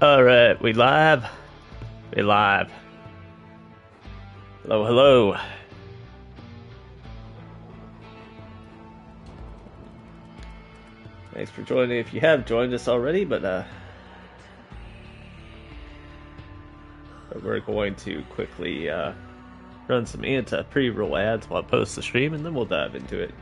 Alright, we live. We live. Hello, hello. Thanks for joining if you have joined us already, but we're going to quickly run some pre-roll ads while I post the stream, and then we'll dive into it.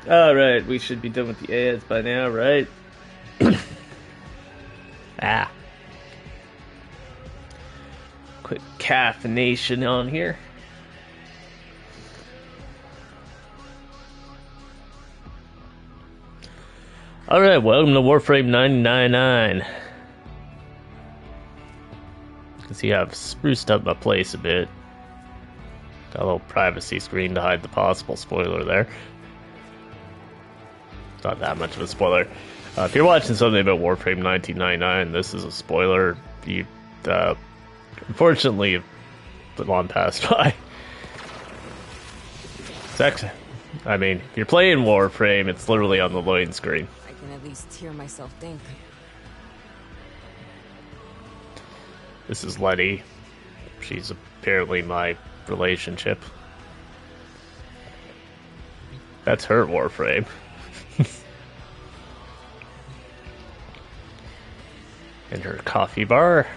Alright, we should be done with the ads by now, right? Quick caffeination on here. Alright, welcome to Warframe 999. You can see I've spruced up my place a bit. Got a little privacy screen to hide the possible spoiler there. Not that much of a spoiler. If you're watching something about Warframe 1999, this is a spoiler. You, unfortunately, the long passed by. It's actually, I mean, if you're playing Warframe, it's literally on the loading screen. I can at least hear myself think. This is Letty. She's apparently my relationship. That's her Warframe. And her coffee bar.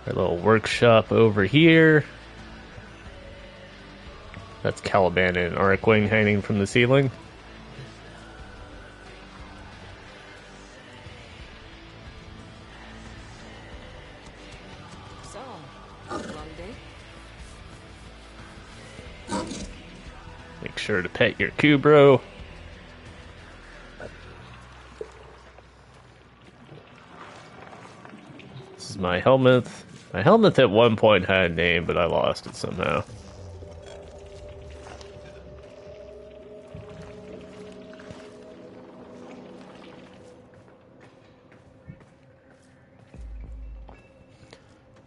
Her little workshop over here. That's Caliban and Arcwing hanging from the ceiling. So, long day? Make sure to pet your Kubro. This is my helmet. My helmet at one point had a name, but I lost it somehow.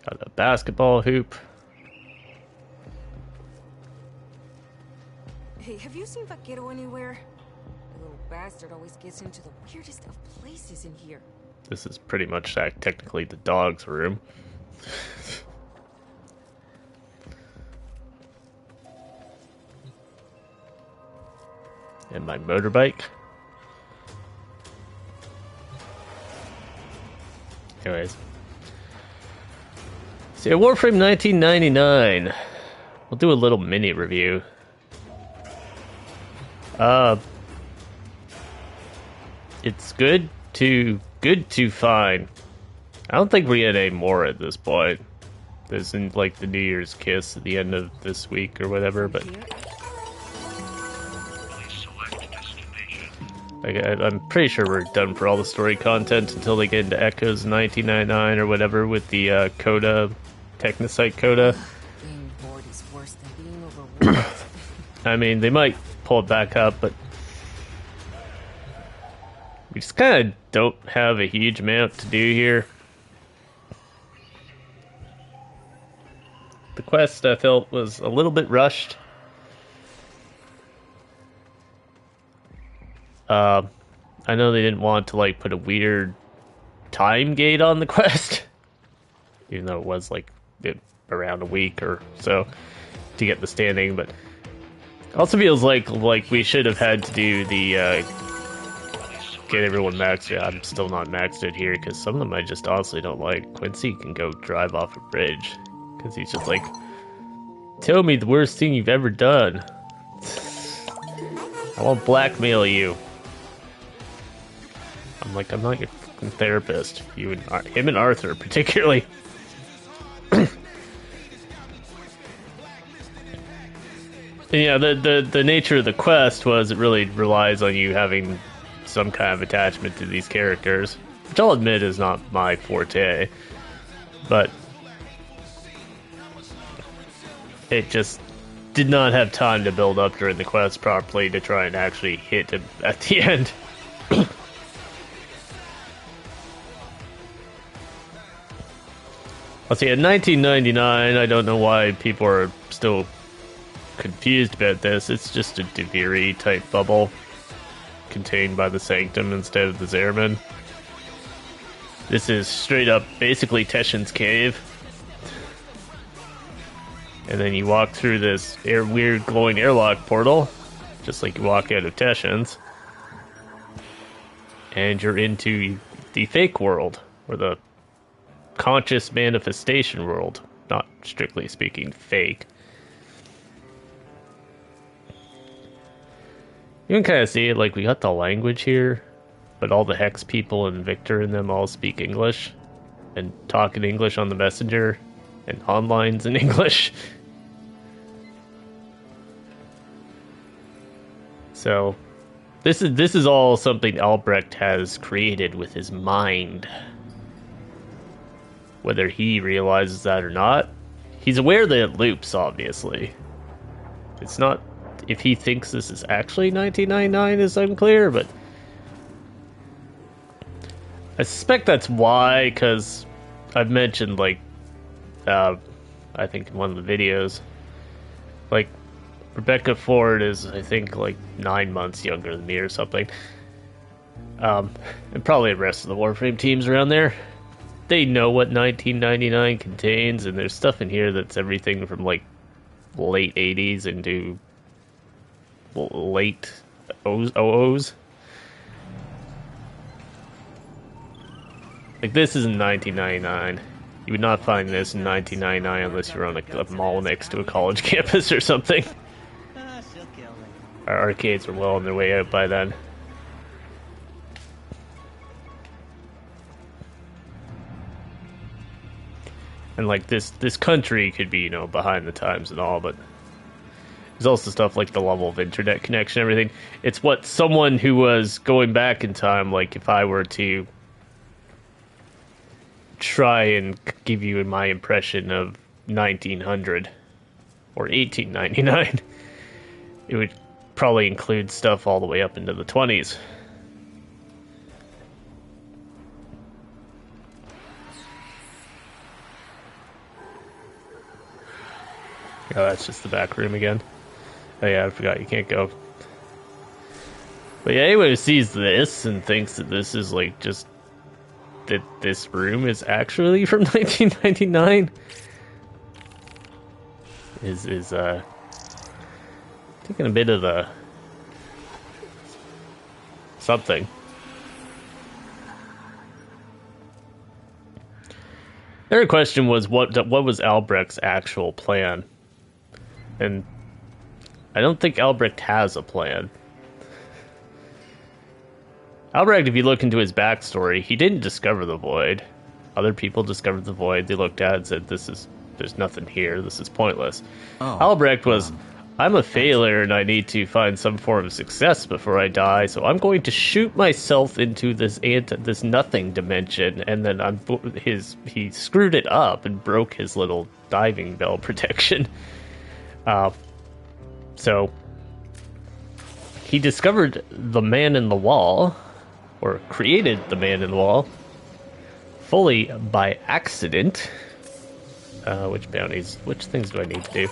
Got a basketball hoop. Hey, have you seen Vaquero anywhere? The little bastard always gets into the weirdest of places in here. This is pretty much technically the dog's room. And my motorbike. Anyways. So yeah, Warframe 1999. We'll do a little mini review. It's good to fine. I don't think we get any more at this point. This isn't like the New Year's kiss at the end of this week or whatever, but like, I'm pretty sure we're done for all the story content until they get into Echoes 1999 or whatever with the coda, Technosite coda. Being bored is worse than being overworked. I mean, they might pull it back up, but we just kind of don't have a huge amount to do here. The quest, I felt, was a little bit rushed. I know they didn't want to, like, put a weird time gate on the quest, even though it was, like, around a week or so to get the standing, but it also feels like we should have had to do the, get everyone maxed. Yeah, I'm still not maxed out here, because some of them I just honestly don't like. Quincy can go drive off a bridge, because he's just like, tell me the worst thing you've ever done. I won't blackmail you. I'm like, I'm not your fucking therapist. You and him and Arthur, particularly. And yeah, the nature of the quest was it really relies on you having some kind of attachment to these characters, which I'll admit is not my forte, but it just did not have time to build up during the quest properly to try and actually hit him at the end. Let's see, in 1999, I don't know why people are still confused about this. It's just a Deviri type bubble contained by the Sanctum instead of the Zerman. This is straight up basically Teshin's cave. And then you walk through this weird glowing airlock portal, just like you walk out of Teshin's. And you're into the fake world, or the conscious manifestation world. Not strictly speaking fake. You can kind of see it, like we got the language here, but all the Hex people and Victor and them all speak English, and talk in English on the messenger, and online's in English. So, this is all something Albrecht has created with his mind. Whether he realizes that or not, he's aware that it loops, obviously. It's not... If he thinks this is actually 1999 is unclear, but... I suspect that's why, because I've mentioned, like... I think in one of the videos... Like, Rebecca Ford is, I think, like 9 months younger than me or something. And probably the rest of the Warframe teams around there. They know what 1999 contains, and there's stuff in here that's everything from like late 80s into late OOs. Like, this isn't 1999. You would not find this in 1999 unless you're on a mall next to a college campus or something. Our arcades were well on their way out by then. And like this country could be, you know, behind the times and all, but there's also stuff like the level of internet connection and everything. It's what someone who was going back in time, like if I were to try and give you my impression of 1900 or 1899, it would probably include stuff all the way up into the 20s. Oh, that's just the back room again. Oh yeah, I forgot you can't go. But yeah, anyone who sees this and thinks that this is like just that this room is actually from 1999 is taking a bit of a something. Their question was what was Albrecht's actual plan? And I don't think Albrecht has a plan. Albrecht, if you look into his backstory, he didn't discover the Void. Other people discovered the Void. They looked at it and said, this there's nothing here. This is pointless. Oh, Albrecht was, I'm a failure and I need to find some form of success before I die, so I'm going to shoot myself into this nothing dimension, and then he screwed it up and broke his little diving bell protection. So he discovered the man in the wall, or created the man in the wall, fully by accident. Which things do I need to do?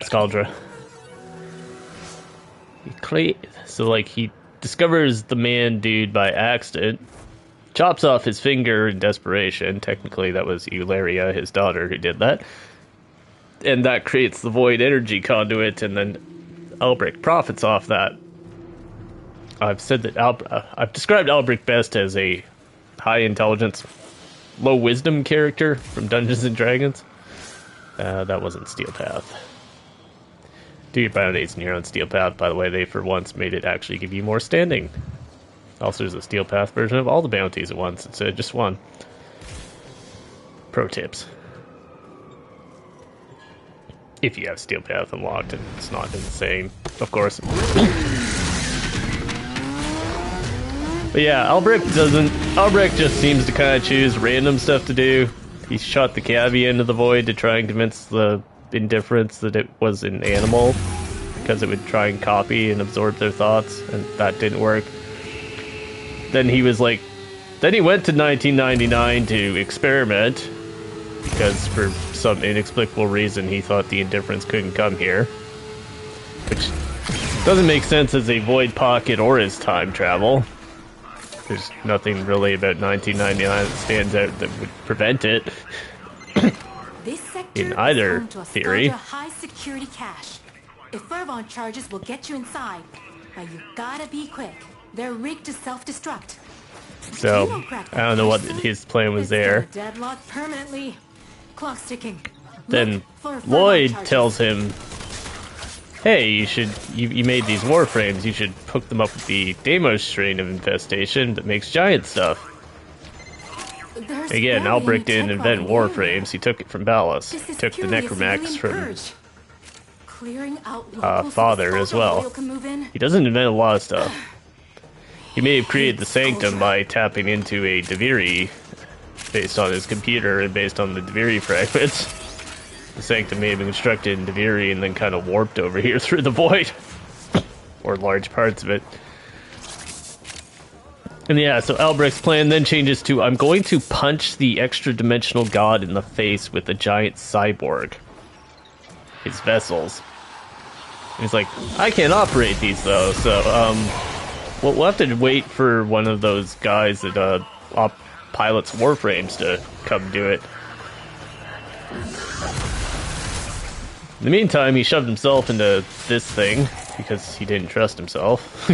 Scaldra. He discovers the man dude by accident, chops off his finger in desperation. Technically, that was Eularia, his daughter, who did that. And that creates the void energy conduit, and then Albrecht profits off that. I've said that I've described Albrecht best as a high intelligence, low wisdom character from Dungeons and Dragons. That wasn't Steel Path. Do your bounties and you're on Steel Path, by the way. They for once made it actually give you more standing. Also, there's a Steel Path version of all the bounties at once instead of just one. Pro tips. If you have Steel Path unlocked and it's not insane, of course. But yeah, Albrecht just seems to kind of choose random stuff to do. He shot the cabbie into the void to try and convince the indifference that it was an animal, because it would try and copy and absorb their thoughts, and that didn't work. Then he went to 1999 to experiment, because for some inexplicable reason he thought the indifference couldn't come here, which doesn't make sense as a void pocket or as time travel. There's nothing really about 1999 that stands out that would prevent it. This sector In either is home to a theory. high security cache. If Fervon charges will get you inside, but you gotta be quick. They're rigged to self-destruct. So I don't know what his plan was there. Deadlock permanently. Clock ticking. Then Lloyd tells him, hey, you made these Warframes, you should hook them up with the Deimos strain of infestation that makes giant stuff. Again, Albrecht didn't invent Warframes, he took it from Ballas. He took the Necromax from Father as well. He doesn't invent a lot of stuff. He may have created the Sanctum by tapping into a Deviri based on his computer and based on the Deviri fragments. The Sanctum may have been constructed in Deviri and then kind of warped over here through the void. Or large parts of it. And yeah, so Albrecht's plan then changes to, I'm going to punch the extra-dimensional god in the face with a giant cyborg. His vessels. And he's like, I can't operate these though, so, we'll have to wait for one of those guys that, pilots Warframes to come do it. In the meantime, he shoved himself into this thing, because he didn't trust himself.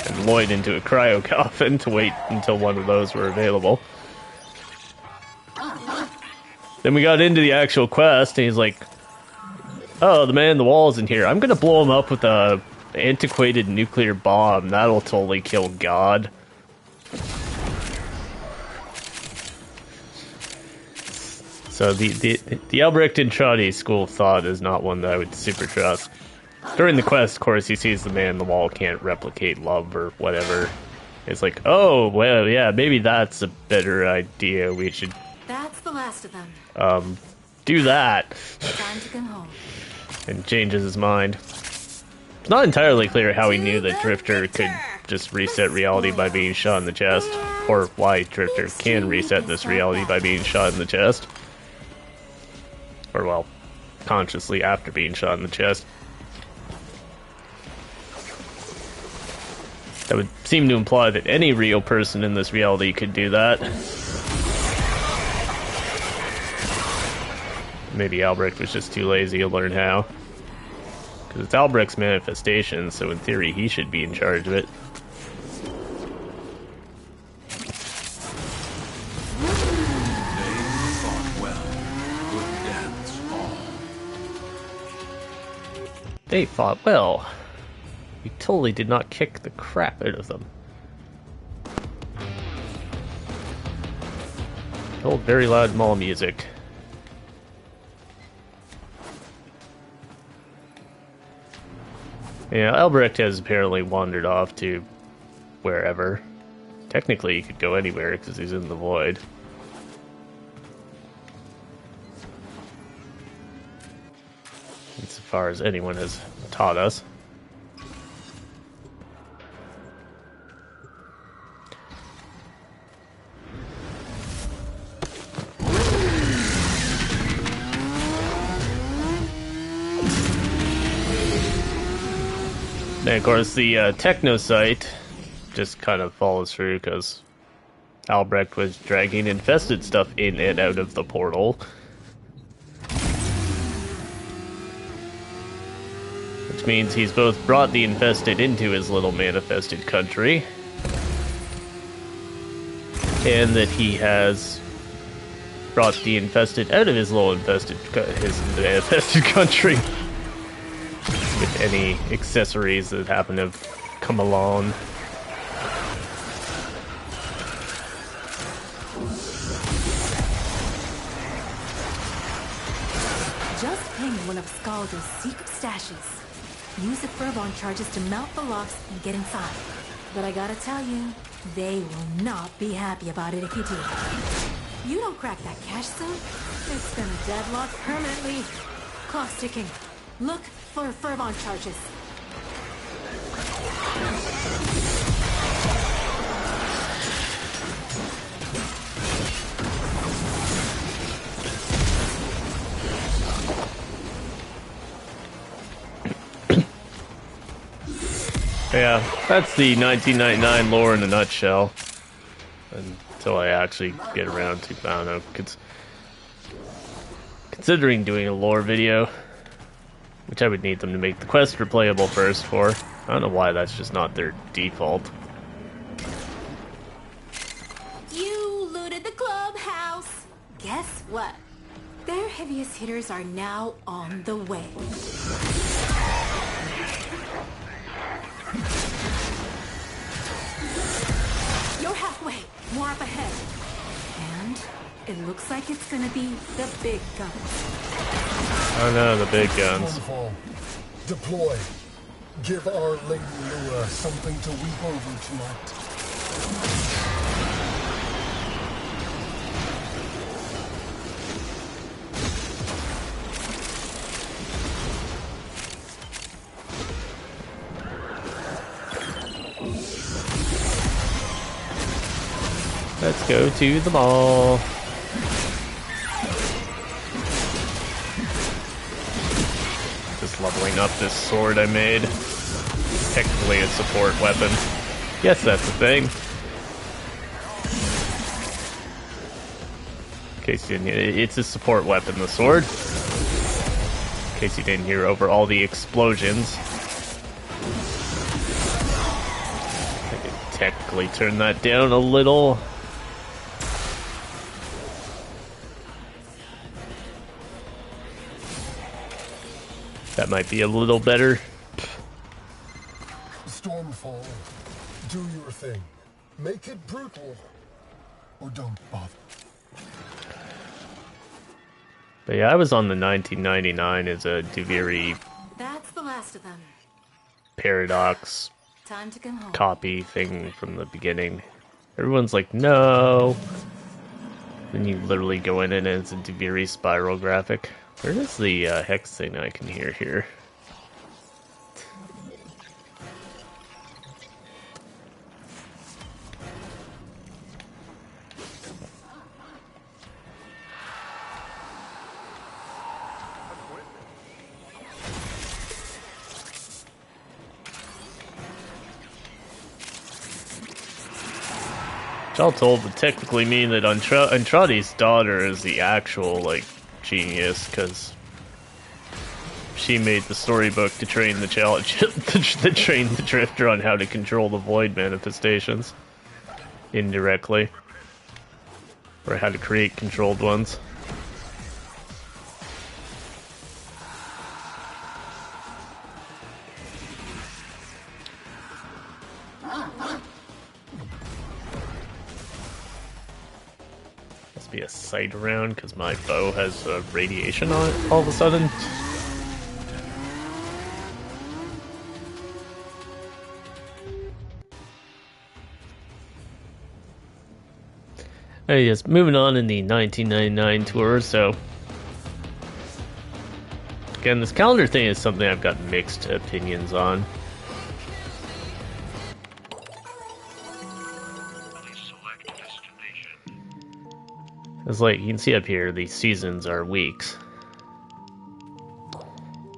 And Lloyd into a cryo coffin to wait until one of those were available. Then we got into the actual quest, and he's like, oh, the man in the wall is in here. I'm gonna blow him up with a antiquated nuclear bomb. That'll totally kill God. So the Albrecht and Trotty school of thought is not one that I would super trust. During the quest, of course, he sees the man in the wall can't replicate love or whatever. It's like, oh, well, yeah, maybe that's a better idea. We should... That's the last of them. Do that. Time to come home. And changes his mind. It's not entirely clear how he knew that Drifter could just reset reality by being shot in the chest, or why Drifter can reset this reality by being shot in the chest. Or, well, consciously after being shot in the chest. That would seem to imply that any real person in this reality could do that. Maybe Albrecht was just too lazy to learn how. Because it's Albrecht's manifestation, so in theory he should be in charge of it. They fought well. We totally did not kick the crap out of them. Old, very loud mall music. Yeah, Albrecht has apparently wandered off to wherever. Technically, he could go anywhere because he's in the void. As far as anyone has taught us. And of course, the techno site just kind of follows through because Albrecht was dragging infested stuff in and out of the portal. Which means he's both brought the infested into his little manifested country, and that he has brought the infested out of his little manifested country. With any accessories that happen to have come along. Just ping one of Scalder's secret stashes. Use the Furbon charges to melt the locks and get inside. But I gotta tell you, they will not be happy about it if you do. You don't crack that cache soon, it's gonna deadlock permanently. Clock's ticking. Look for Furbon charges. Yeah, that's the 1999 lore in a nutshell. Until I actually get around to, I don't know, considering doing a lore video, which I would need them to make the quest replayable first for. I don't know why that's just not their default. You looted the clubhouse. Guess what? Their heaviest hitters are now on the way. You're halfway. More up ahead. And it looks like it's gonna be the big guns. Oh no, the big guns. Stormfall. Deploy. Give our Lady Lua something to weep over tonight. Let's go to the mall. Just leveling up this sword I made. Technically a support weapon. Yes, that's the thing. In case you didn't hear, it's a support weapon, the sword. In case you didn't hear over all the explosions. I could technically turn that down a little. That might be a little better. Stormfall. Do your thing. Make it brutal. Or don't bother. But yeah, I was on the 1999 as a Duviri That's the last of them. Paradox Time to come home. copy thing from the beginning. Everyone's like, no. Then you literally go in and it's a Duviri spiral graphic. Where is the hex thing I can hear here? Which all told would technically mean that Andrade's daughter is the actual, like, genius, because she made the storybook to train the to train the Drifter on how to control the void manifestations indirectly, or how to create controlled ones. be a sight around because my bow has radiation on it all of a sudden. Hey, yes, moving on in the 1999 tour, so... Again, this calendar thing is something I've got mixed opinions on. It's like, you can see up here, these seasons are weeks.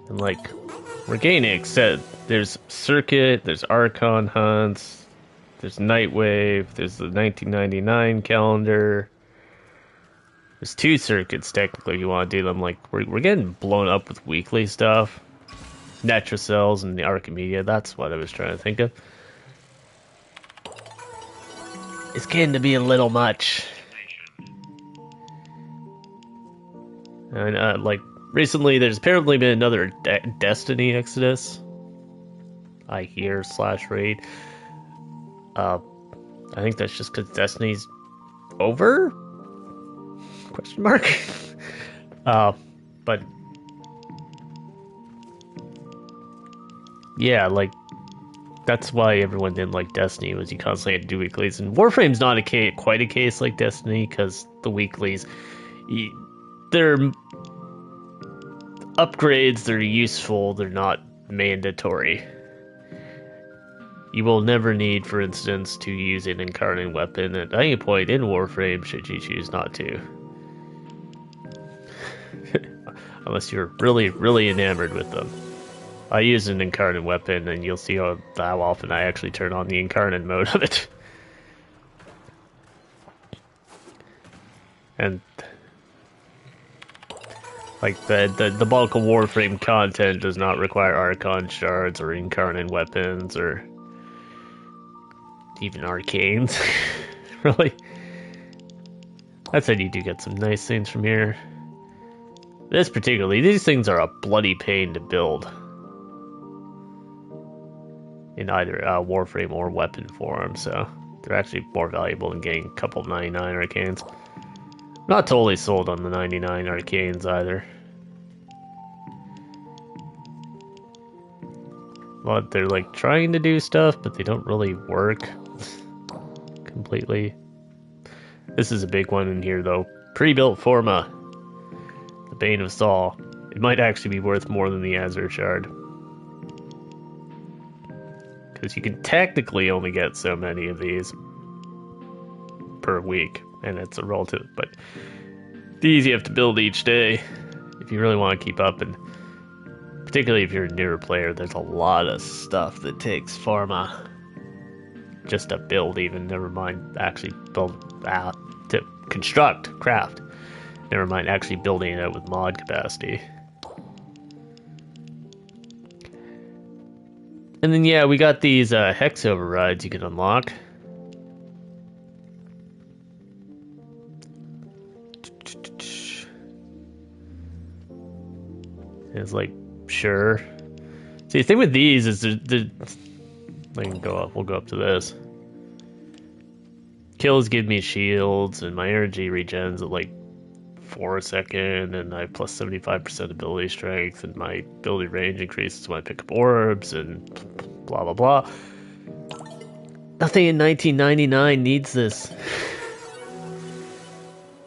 And like, Organic said, there's Circuit, there's Archon Hunts, there's Nightwave, there's the 1999 calendar. There's 2 circuits, technically, you want to do them. Like, we're getting blown up with weekly stuff. Netracells and the Archimedia, that's what I was trying to think of. It's getting to be a little much. And, like, recently there's apparently been another Destiny Exodus. I hear / raid. I think that's just because Destiny's over? Question mark? But... yeah, like... that's why everyone didn't like Destiny, was you constantly had to do weeklies. And Warframe's not quite a case like Destiny, because the weeklies... they're upgrades, they're useful, they're not mandatory. You will never need, for instance, to use an incarnate weapon at any point in Warframe should you choose not to. Unless you're really, really enamored with them. I use an incarnate weapon, and you'll see how often I actually turn on the incarnate mode of it. And... like, the bulk of Warframe content does not require Archon shards or incarnate weapons or even arcanes. Really. That said, you do get some nice things from here. These things are a bloody pain to build. In either Warframe or weapon form, so they're actually more valuable than getting a couple 99 arcanes. Not totally sold on the 99 arcanes either. But they're like trying to do stuff, but they don't really work completely. This is a big one in here though. Pre-built Forma. The Bane of Saul. It might actually be worth more than the Azure Shard. Because you can technically only get so many of these per week. And it's a relative, but these you have to build each day if you really want to keep up, and particularly if you're a newer player, there's a lot of stuff that takes pharma just to build, even never mind actually build to craft, never mind actually building it out with mod capacity. And then yeah, we got these hex overrides you can unlock. It's like, sure. See, the thing with these is I can go up. We'll go up to this. Kills give me shields, and my energy regens at like 4 a second, and I have plus 75% ability strength, and my ability range increases when I pick up orbs, and blah blah blah. Nothing in 1999 needs this.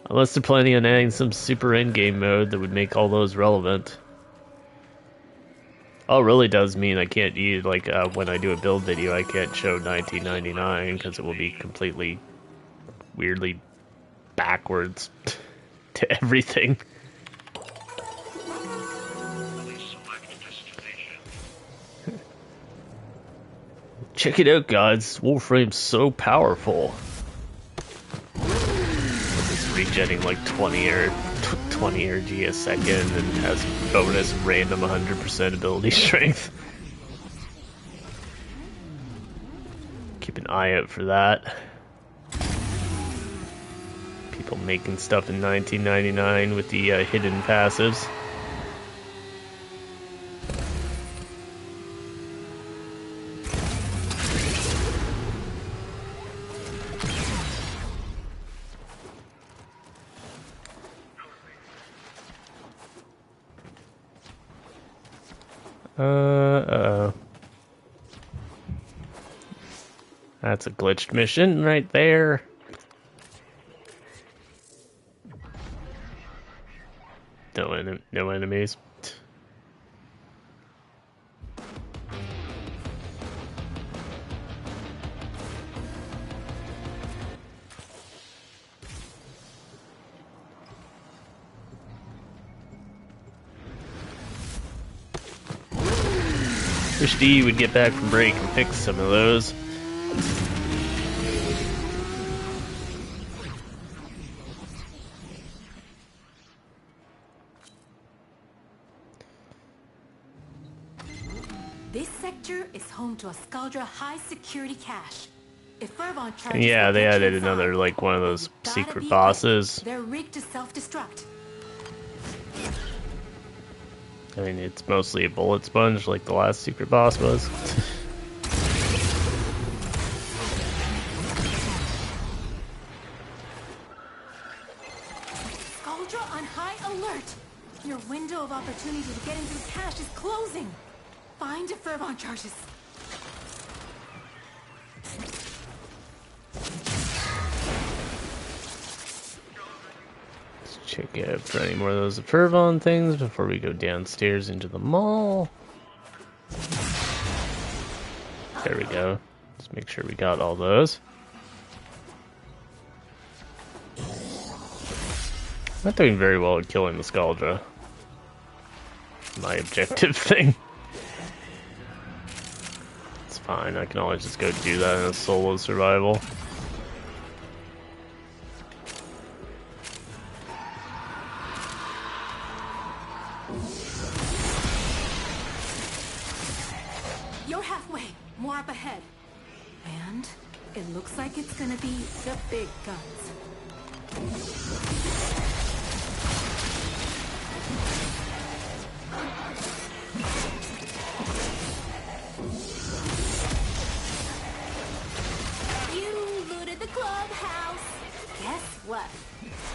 Unless they're planning on adding some super endgame mode that would make all those relevant. All it really does mean I can't use, like, when I do a build video, I can't show 1999 because it will be completely weirdly backwards to everything. Check it out, guys. Warframe's so powerful. It's regenerating like 20 energy a second and has bonus random 100% ability strength. Keep an eye out for that. People making stuff in 1999 with the hidden passives. Uh-oh. That's a glitched mission right there. No enemies. Wish D would get back from break and fix some of those. This sector is home to a Scaldra high-security cache. If Fervon charges And yeah, will they catch added you another, inside, like, one of then those you gotta secret be quick. bosses. They're rigged to self-destruct. I mean, it's mostly a bullet sponge, like the last secret boss was. Scaldra on high alert! Your window of opportunity to get into the cache is closing! Find Fervon charges. Let's check out for any more of those Fervon things before we go downstairs into the mall. There we go. Let's make sure we got all those. Not doing very well at killing the Scaldra. My objective thing. It's fine, I can always just go do that in a solo survival. You're halfway. More up ahead. And it looks like it's gonna be the big guns. You looted the clubhouse. Guess what?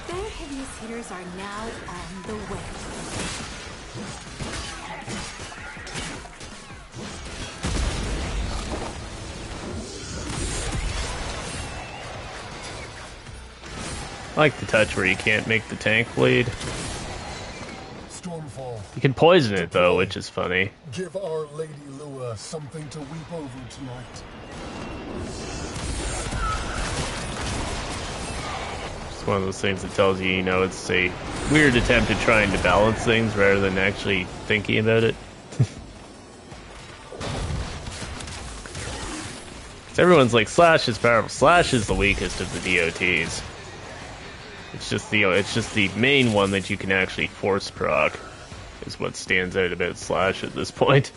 Their heaviest hitters are now on the way. I like the touch where you can't make the tank bleed. Stormfall. You can poison it though, which is funny. Give Our Lady Lua something to weep over tonight. It's one of those things that tells you, you know, it's a weird attempt at trying to balance things rather than actually thinking about it. Everyone's like, Slash is powerful. Slash is the weakest of the DOTs. It's just the main one that you can actually force proc is what stands out about Slash at this point.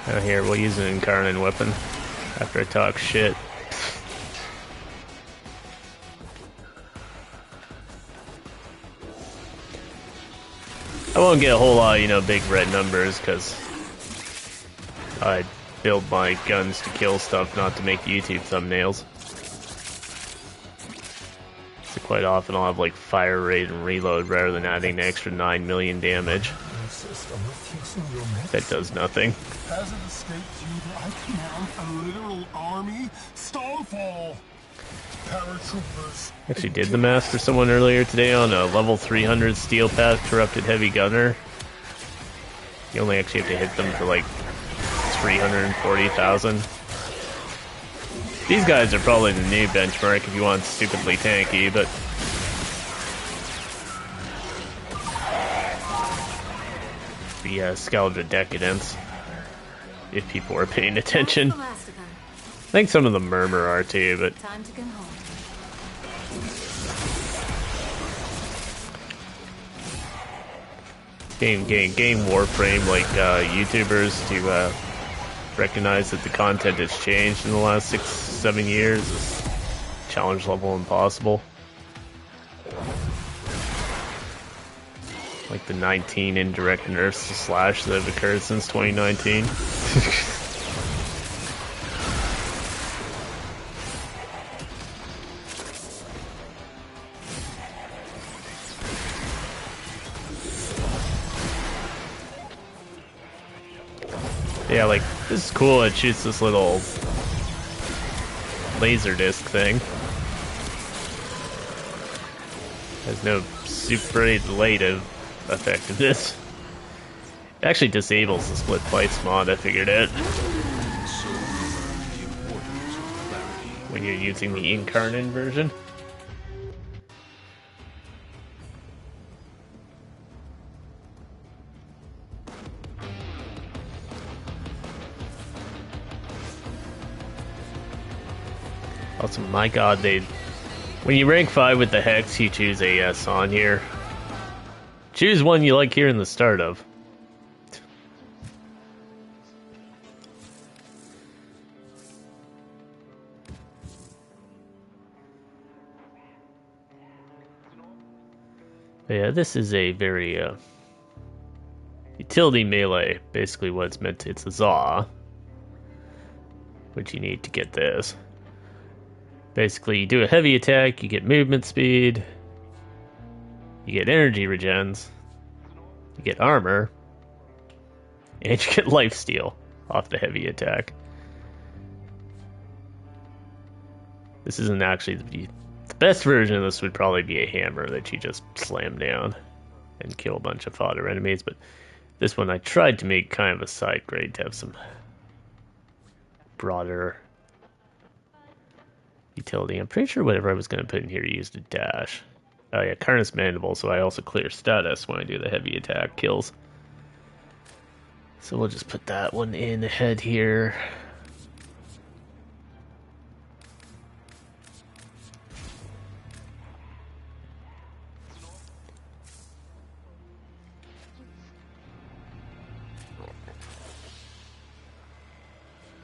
Oh, here, we'll use an incarnate weapon after I talk shit. I won't get a whole lot, you know, big red numbers, because I build my guns to kill stuff, not to make YouTube thumbnails. So quite often I'll have, like, fire rate and reload rather than adding an extra 9 million damage. That does nothing. Has it escaped you that I command a literal army? Stormfall! Paratroopers. Actually did the master someone earlier today on a level 300 Steel Path Corrupted Heavy Gunner. You only actually have to hit them for like 340,000. These guys are probably the new benchmark if you want stupidly tanky, but the Scaldra Decadence, if people are paying attention. That's the last of them. I think some of the Murmur are too, but Time to get home. game Warframe, like YouTubers to recognize that the content has changed in the last 6-7 years is challenge level impossible. Like the 19 indirect nerfs to Slash that have occurred since 2019. Yeah, like, this is cool. It shoots this little laser disc thing. Has no superlative effectiveness. It actually disables the split flights mod, I figured out. When you're using the incarnate version. Also, my god, when you rank 5 with the Hex, you choose AS on here. Choose one you like here in the start of. But yeah, this is a very utility melee. Basically what it's meant to, it's a Zaw. Which you need to get this. Basically, you do a heavy attack, you get movement speed, you get energy regens, you get armor, and you get lifesteal off the heavy attack. This isn't actually the best version of this would probably be a hammer that you just slam down and kill a bunch of fodder enemies, but this one I tried to make kind of a side grade to have some broader utility. I'm pretty sure whatever I was going to put in here used a dash. Oh yeah, Carnus Mandible, so I also clear status when I do the heavy attack kills. So we'll just put that one in ahead here.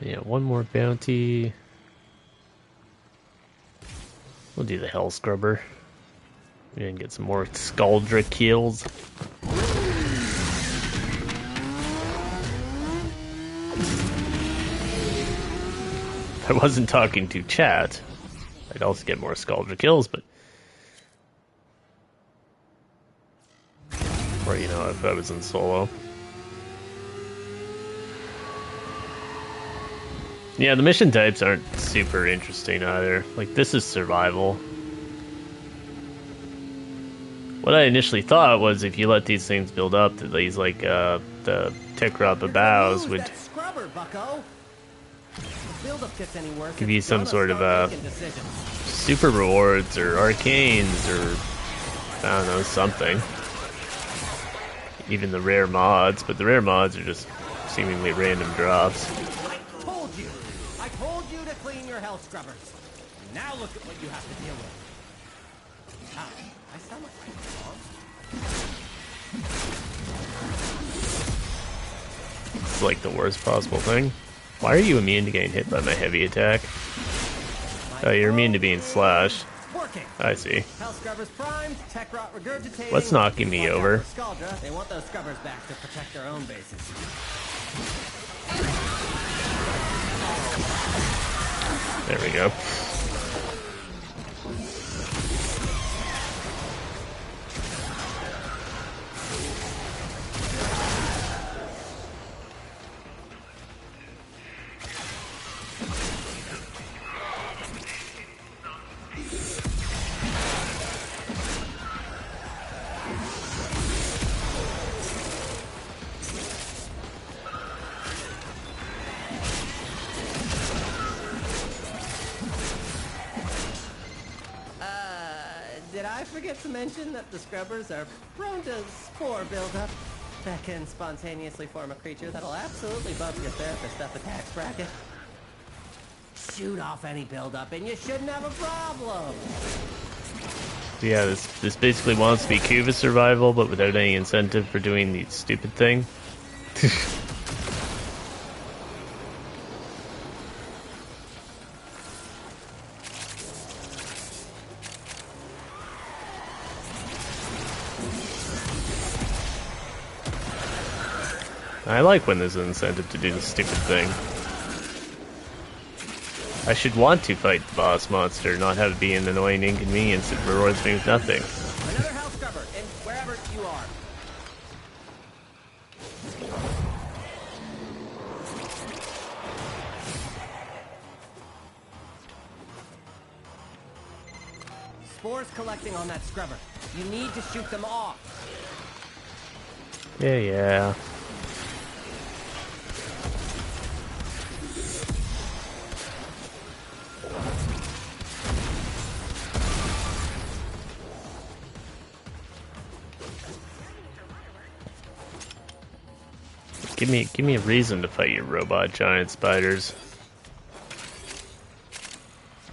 Yeah, one more bounty. We'll do the Hell Scrubber. And get some more Scaldra kills. If I wasn't talking to chat, I'd also get more Scaldra kills, but... Or, you know, if I was in solo. Yeah, the mission types aren't super interesting either. Like, this is survival. What I initially thought was if you let these things build up, that these, like, the Tekrapa bows would give you some sort of, super rewards or arcanes or, I don't know, something. Even the rare mods, but the rare mods are just seemingly random drops. I told you to clean your Hell Scrubbers. Now look at what you have to deal with. Ah, I sound like It's like the worst possible thing. Why are you immune to getting hit by my heavy attack? Oh, you're immune to being slashed. I see. Hell Scrubbers primed, tech rot regurgitating. What's knocking me over? Scaldra, they want those Scrubbers back to protect their own bases. There we go. Did I forget to mention that the Scrubbers are prone to spore buildup? That can spontaneously form a creature that'll absolutely bump your therapist up a tax bracket. Shoot off any buildup and you shouldn't have a problem! Yeah, this basically wants to be Cuba survival, but without any incentive for doing the stupid thing. I like when there's an incentive to do the stupid thing. I should want to fight the boss monster, not have it be an annoying inconvenience that rewards me with nothing. Another Hell Scrubber, and wherever you are. spores collecting on that scrubber. You need to shoot them off. Yeah. Give me a reason to fight your robot giant spiders.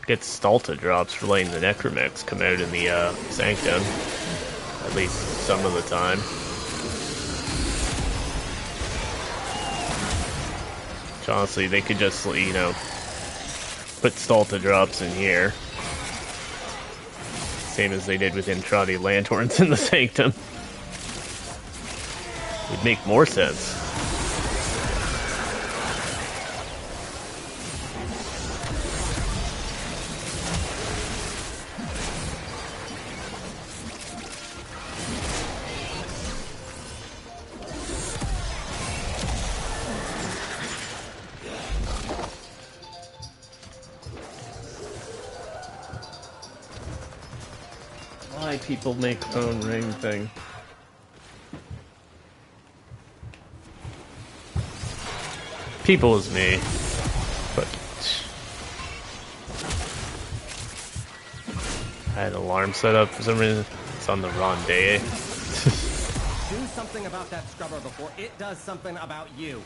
Get Stalta drops for letting the Necromechs come out in the Sanctum. At least some of the time. Which honestly, they could just, you know, put Stalta drops in here. Same as they did with Intrati Lanthorns in the Sanctum. Would make more sense. Why people make their own ring thing? People is me, but I had an alarm set up for some reason. It's on the wrong day. Do something about that scrubber before it does something about you.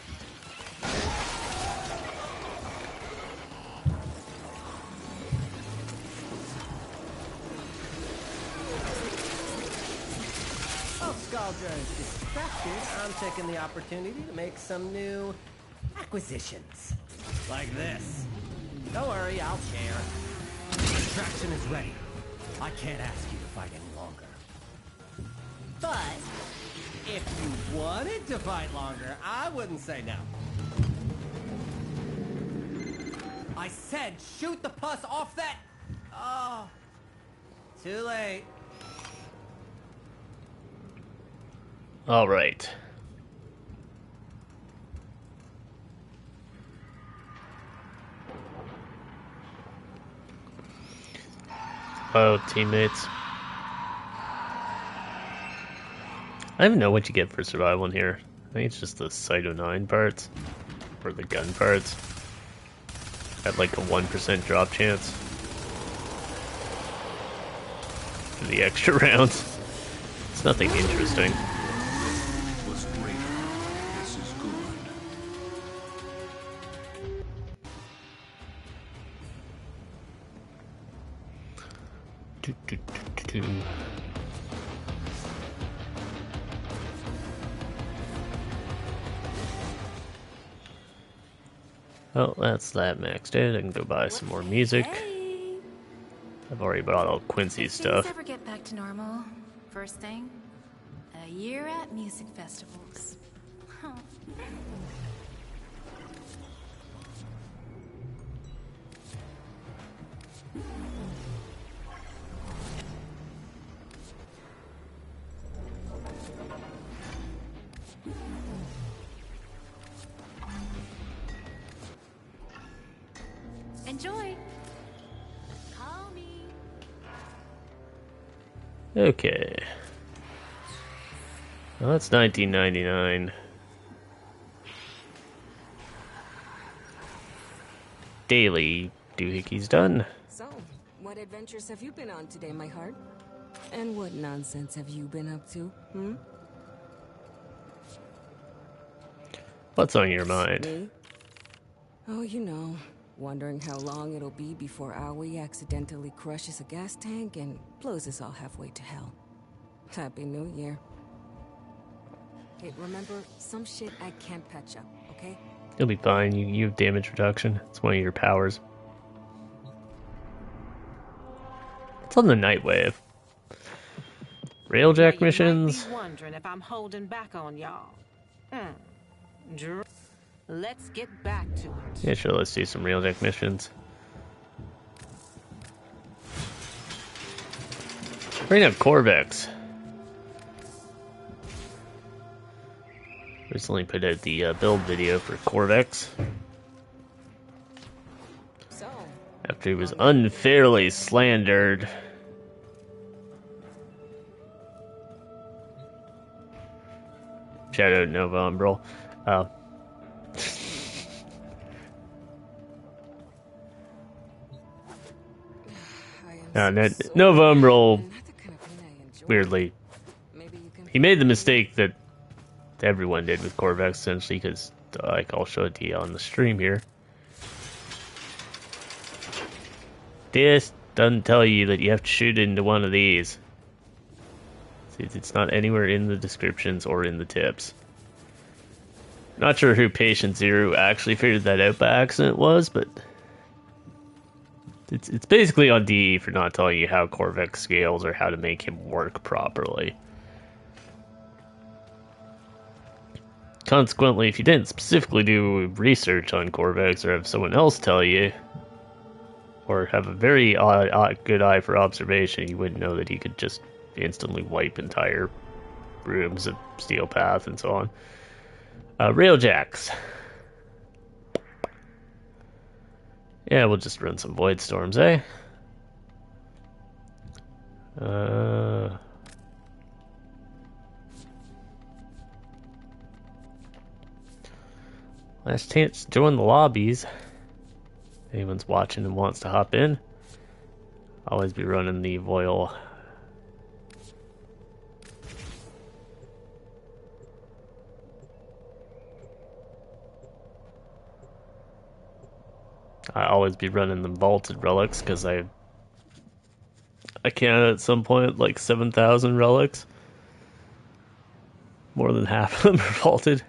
Scaldra is distracted, I'm taking the opportunity to make some new acquisitions. Like this. Don't worry, I'll share. Distraction is ready. I can't ask you to fight any longer. But if you wanted to fight longer, I wouldn't say no. I said shoot the pus off that... Oh, too late. All right. Oh, teammates. I don't even know what you get for survival in here. I think it's just the Cyto 9 parts. Or the gun parts. At like a 1% drop chance. For the extra rounds. It's nothing interesting. Was greater. This is good. Well, that's that maxed out. I can go buy some more music. Hey. I've already bought all Quincy's stuff. Things ever get back to normal? First thing, a year at music festivals. Huh. Enjoy. Call me. Okay. Well, that's 1999. Daily doohickeys done. So, what adventures have you been on today, my heart? And what nonsense have you been up to, hmm? What's on your mind? Me? Oh, you know, wondering how long it'll be before Aoi accidentally crushes a gas tank and blows us all halfway to hell. Happy New Year. Hey, remember, some shit I can't patch up, okay? You'll be fine. You have damage reduction. It's one of your powers. It's on the Nightwave. Railjack missions. You might be wondering if I'm holding back on y'all. Let's get back to it. Yeah, sure. Let's do some Railjack missions. We're gonna have Corvex. Recently put out the build video for Corvex. So, After he was unfairly slandered Shout out Nova Umbral. Nova Umbral, weirdly, he made the mistake that everyone did with Corvex, essentially, because, like, I'll show it to you on the stream here. This doesn't tell you that you have to shoot into one of these. See, it's not anywhere in the descriptions or in the tips. Not sure who Patient Zero actually figured that out by accident was, but it's basically on DE for not telling you how Corvex scales or how to make him work properly. Consequently, if you didn't specifically do research on Corvex or have someone else tell you, or have a very good eye for observation, you wouldn't know that he could just instantly wipe entire rooms of Steel Path and so on. Railjacks. Yeah, we'll just run some Void Storms, eh? Last chance to join the lobbies. Anyone's watching and wants to hop in, always be running the Voil. I always be running the vaulted relics because I can at some point like 7,000 relics. More than half of them are vaulted.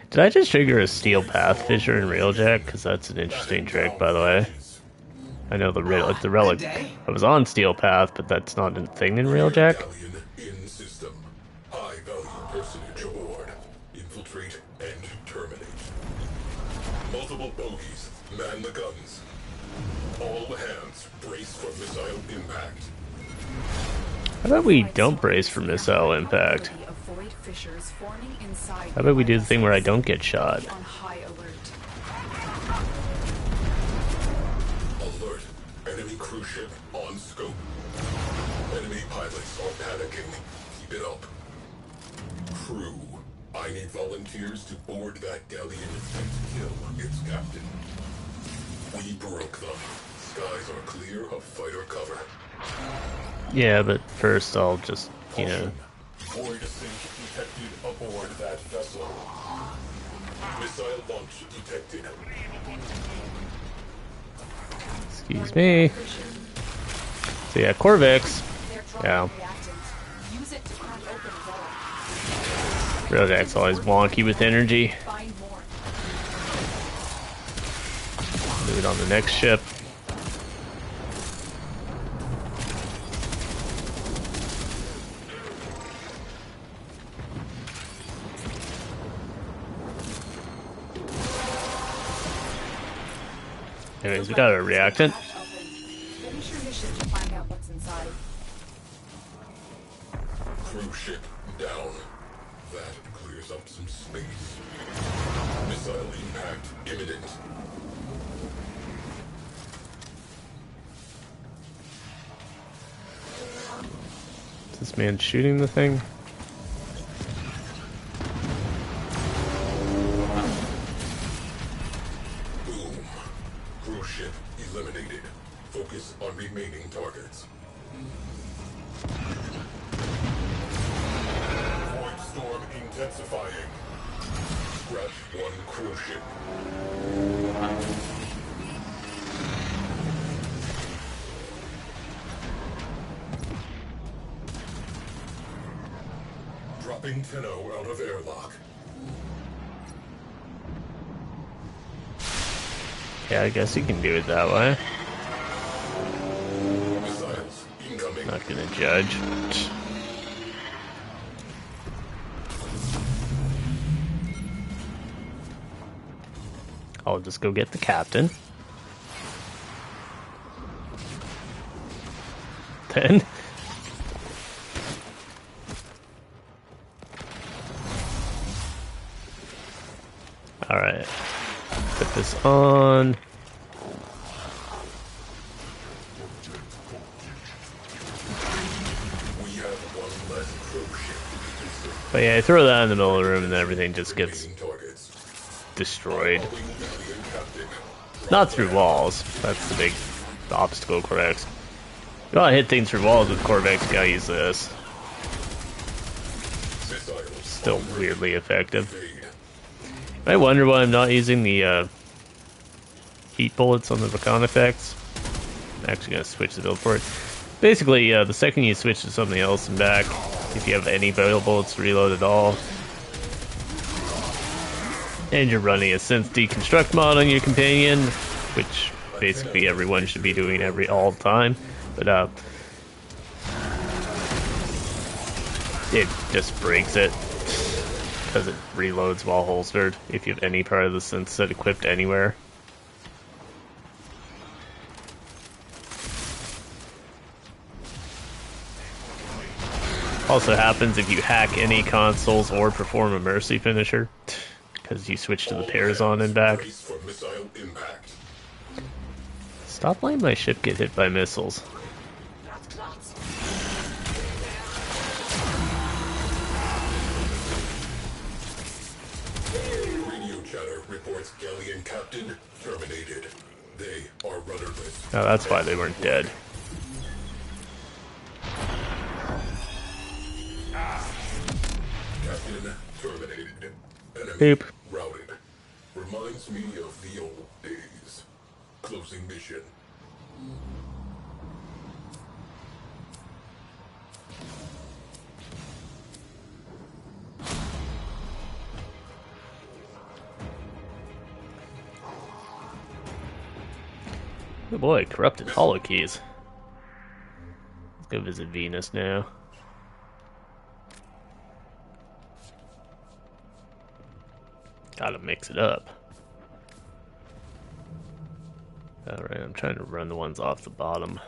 Did I just trigger a Steel Path fissure in Railjack? Because that's an interesting trick, by the way. I know the relic. I was on Steel Path, but that's not a thing in Railjack. In system. High value personage aboard. Infiltrate and terminate. Multiple bogies. Man the guns. All hands brace for missile impact. How about we don't brace for missile impact? How about we do the thing where I don't get shot? Alert. Enemy cruise ship on scope. Enemy pilots are panicking. Keep it up. Crew, I need volunteers to board that galleon and kill its captain. We broke them. Skies are clear of fighter cover. Yeah, but first I'll just, you know... Void sink detected aboard that vessel. Missile launch detected. Excuse me. So yeah, Corvex. Yeah. Railjac's always wonky with energy. Move it on the next ship. Anyways, we got a reactant. Cruise ship down. That clears up some space. Missile impact imminent. Is this man shooting the thing? Boom. Cruise ship eliminated. Focus on remaining targets. Void storm intensifying. Scratch one cruise ship. Dropping Tenno out of airlock. Yeah, I guess you can do it that way. Missiles incoming. Not gonna judge. I'll just go get the captain. Then... Alright. Put this on. We have one less cruise ship to But yeah, I throw that in the middle of the room and then everything just gets Remaining targets. destroyed. Following Valiant Captain. Not through walls. That's the big obstacle Corvex. You want to hit things through walls with Corvex, you gotta use this. Missiles. Still weirdly effective. Evade. I wonder why I'm not using the heat bullets on the Recon effects. I'm actually gonna switch the build for it. Basically, the second you switch to something else and back, if you have any vital bullets to reload at all, and you're running a synth deconstruct mod on your companion, which basically everyone should be doing all the time, but it just breaks it because it reloads while holstered if you have any part of the synth set equipped anywhere. Also happens if you hack any consoles or perform a mercy finisher, because you switch to the pairs on and back. Brace for missile impact. Stop letting my ship get hit by missiles. Radio chatter reports Galleon Captain terminated. They are rudderless. Oh, that's why they weren't dead. Captain terminated. Enemy Boop. routed. Reminds me of the old days. Closing mission. Oh boy, corrupted hollow keys. Let's go visit Venus now. Gotta mix it up. Alright, I'm trying to run the ones off the bottom.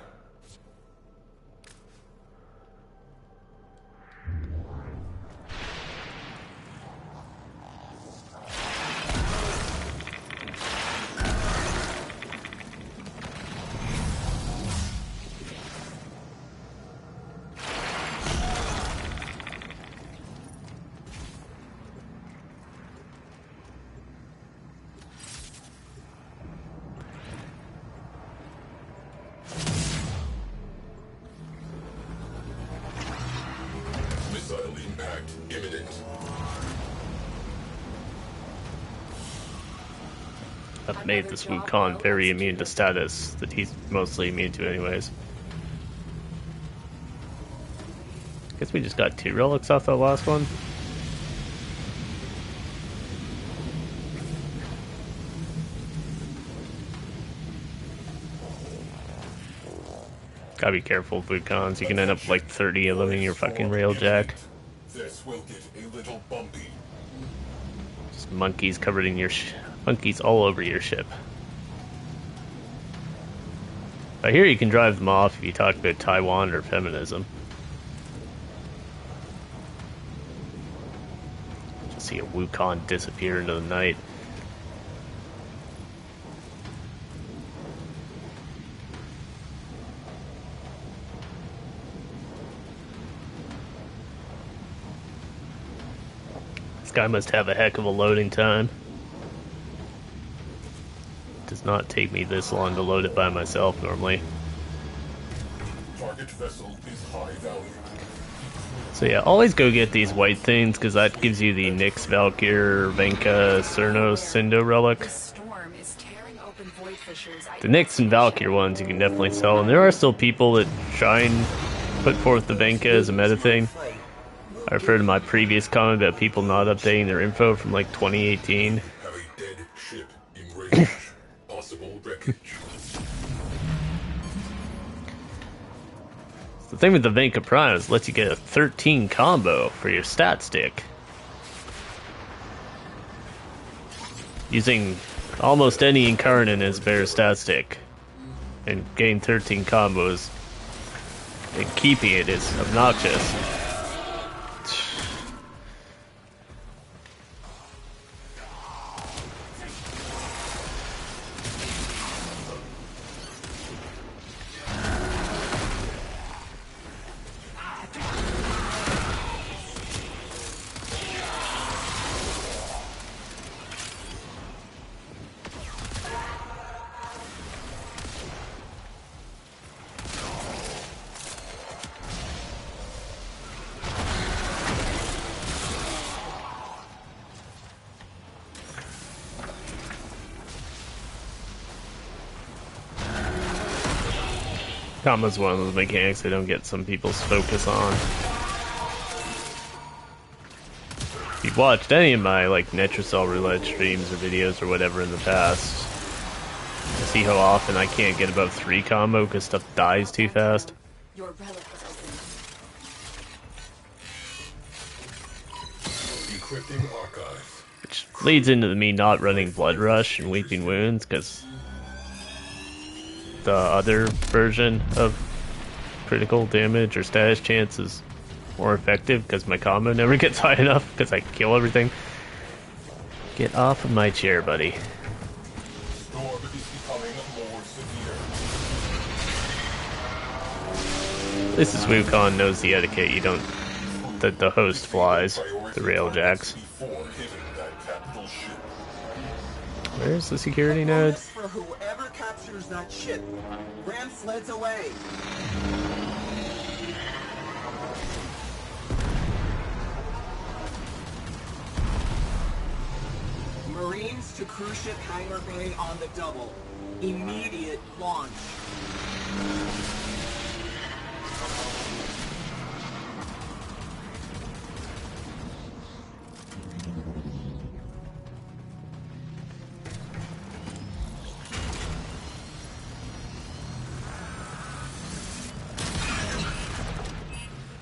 Missile impact imminent. I've made this Wukong very immune to status that he's mostly immune to anyways. Guess we just got 2 relics off that last one. Gotta be careful with Wukongs, you can end up with like 30 of them in your fucking railjack. This will get a little bumpy. Just monkeys covered in your monkeys all over your ship. I hear you can drive them off if you talk about Taiwan or feminism. Just see a Wukong disappear into the night. This guy must have a heck of a loading time. Does not take me this long to load it by myself normally. Target vessel is high value. So yeah, always go get these white things because that gives you the Nyx, Valkyr, Venka, Cernos, Cindo relic. The Nyx and Valkyr ones you can definitely sell, and there are still people that try and put forth the Venka as a meta thing. I referred to my previous comment about people not updating their info from like 2018. Have a dead ship in range. Possible wreckage. The thing with the Venka Prime is it lets you get a 13 combo for your stat stick. Using almost any incarnate as bare stat stick. And getting 13 combos and keeping it is obnoxious. Combo's one of those mechanics I don't get some people's focus on. If you've watched any of my like Netracell Roulette streams or videos or whatever in the past, you see how often I can't get above 3 combo because stuff dies too fast. Your relic was open. Encrypting archive. Which leads into me not running Blood Rush and Weeping Wounds because the other version of critical damage or status chance is more effective because my combo never gets high enough because I kill everything. Get off of my chair, buddy. Storm is becoming more severe. This is Wukong knows the etiquette. You don't. The host flies. The railjacks. Before hitting that capital ship. Where's the security node? Bonus for whoever captures that ship. Ram sleds away. Marines to cruise ship hangar bay on the double. Immediate launch.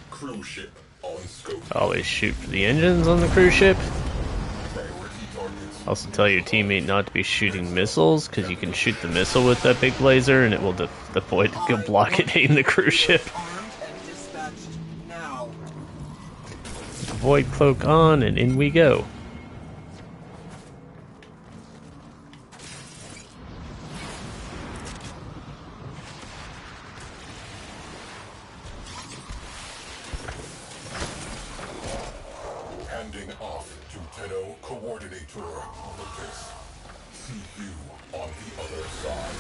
Cruise ship on scope. Always shoot for the engines on the cruise ship. Priority targets. Also tell your teammate not to be shooting missiles, because you can shoot the missile with that big laser and it will deploy to block it hitting the cruise ship. Armed and dispatched now. Void cloak on and in we go. Handing off to Tenno Coordinator. Lucas. See you on the other side.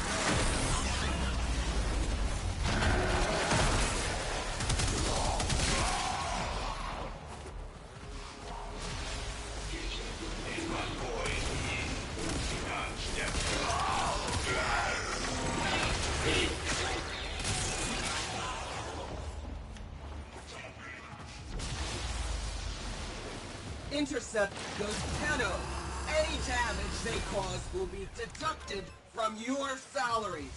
Intercept goes Tenno. Any damage they cause will be deducted from your salaries.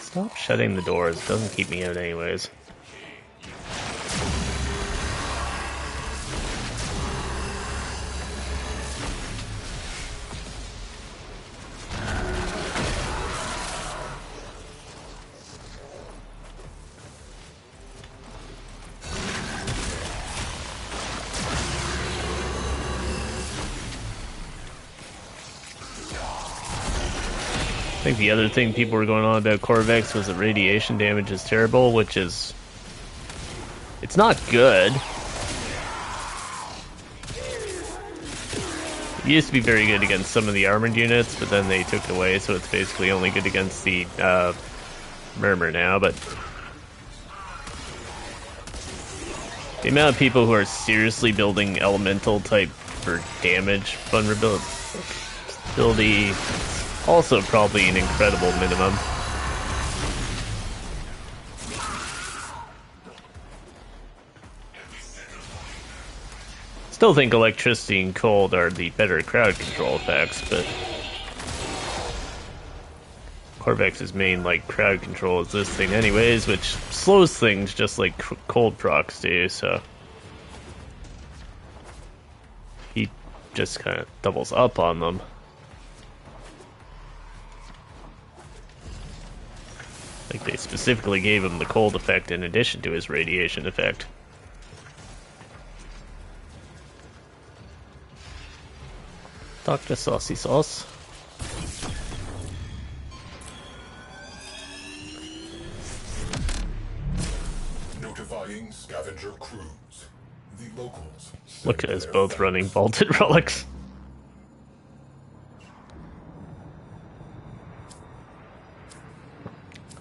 Stop shutting the doors. It doesn't keep me out anyways. I think the other thing people were going on about Corvex was that radiation damage is terrible, which is... it's not good. It used to be very good against some of the armored units, but then they took it away, so it's basically only good against the Murmur now, but... the amount of people who are seriously building elemental type for damage vulnerability... also probably an incredible minimum. Still think electricity and cold are the better crowd control effects, but Corvex's main like crowd control is this thing anyways, which slows things just like cold procs do, so he just kind of doubles up on them. Like they specifically gave him the cold effect in addition to his radiation effect. Dr. Saucy Sauce. Notifying scavenger crews. The locals. Look at us both running bolted relics.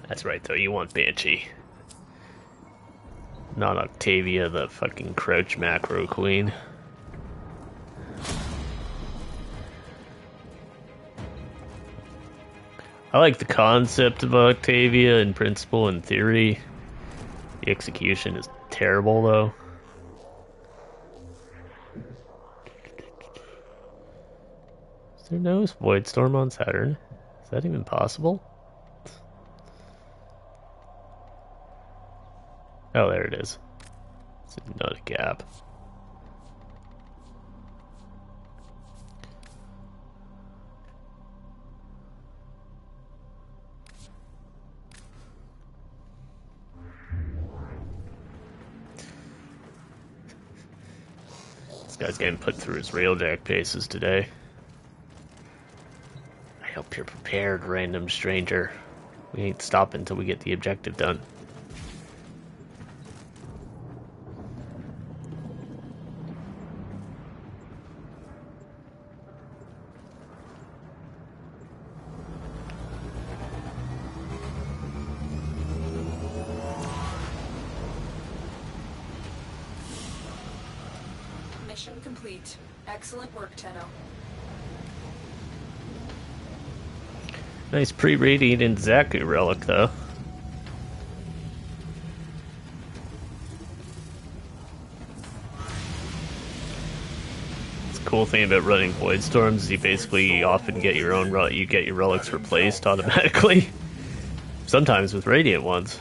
That's right, though. You want Banshee. Not Octavia, the fucking crouch macro queen. I like the concept of Octavia in principle and theory. The execution is terrible, though. Is there no Void Storm on Saturn? Is that even possible? Oh, there it is. It's not a gap. This guy's getting put through his railjack paces today. I hope you're prepared, random stranger. We ain't stopping until we get the objective done. Mission complete. Excellent work, Tenno. Nice pre-radiated Zaku relic, though. It's a cool thing about running Void Storms is you basically often get your own you get your relics replaced automatically. Sometimes with Radiant ones.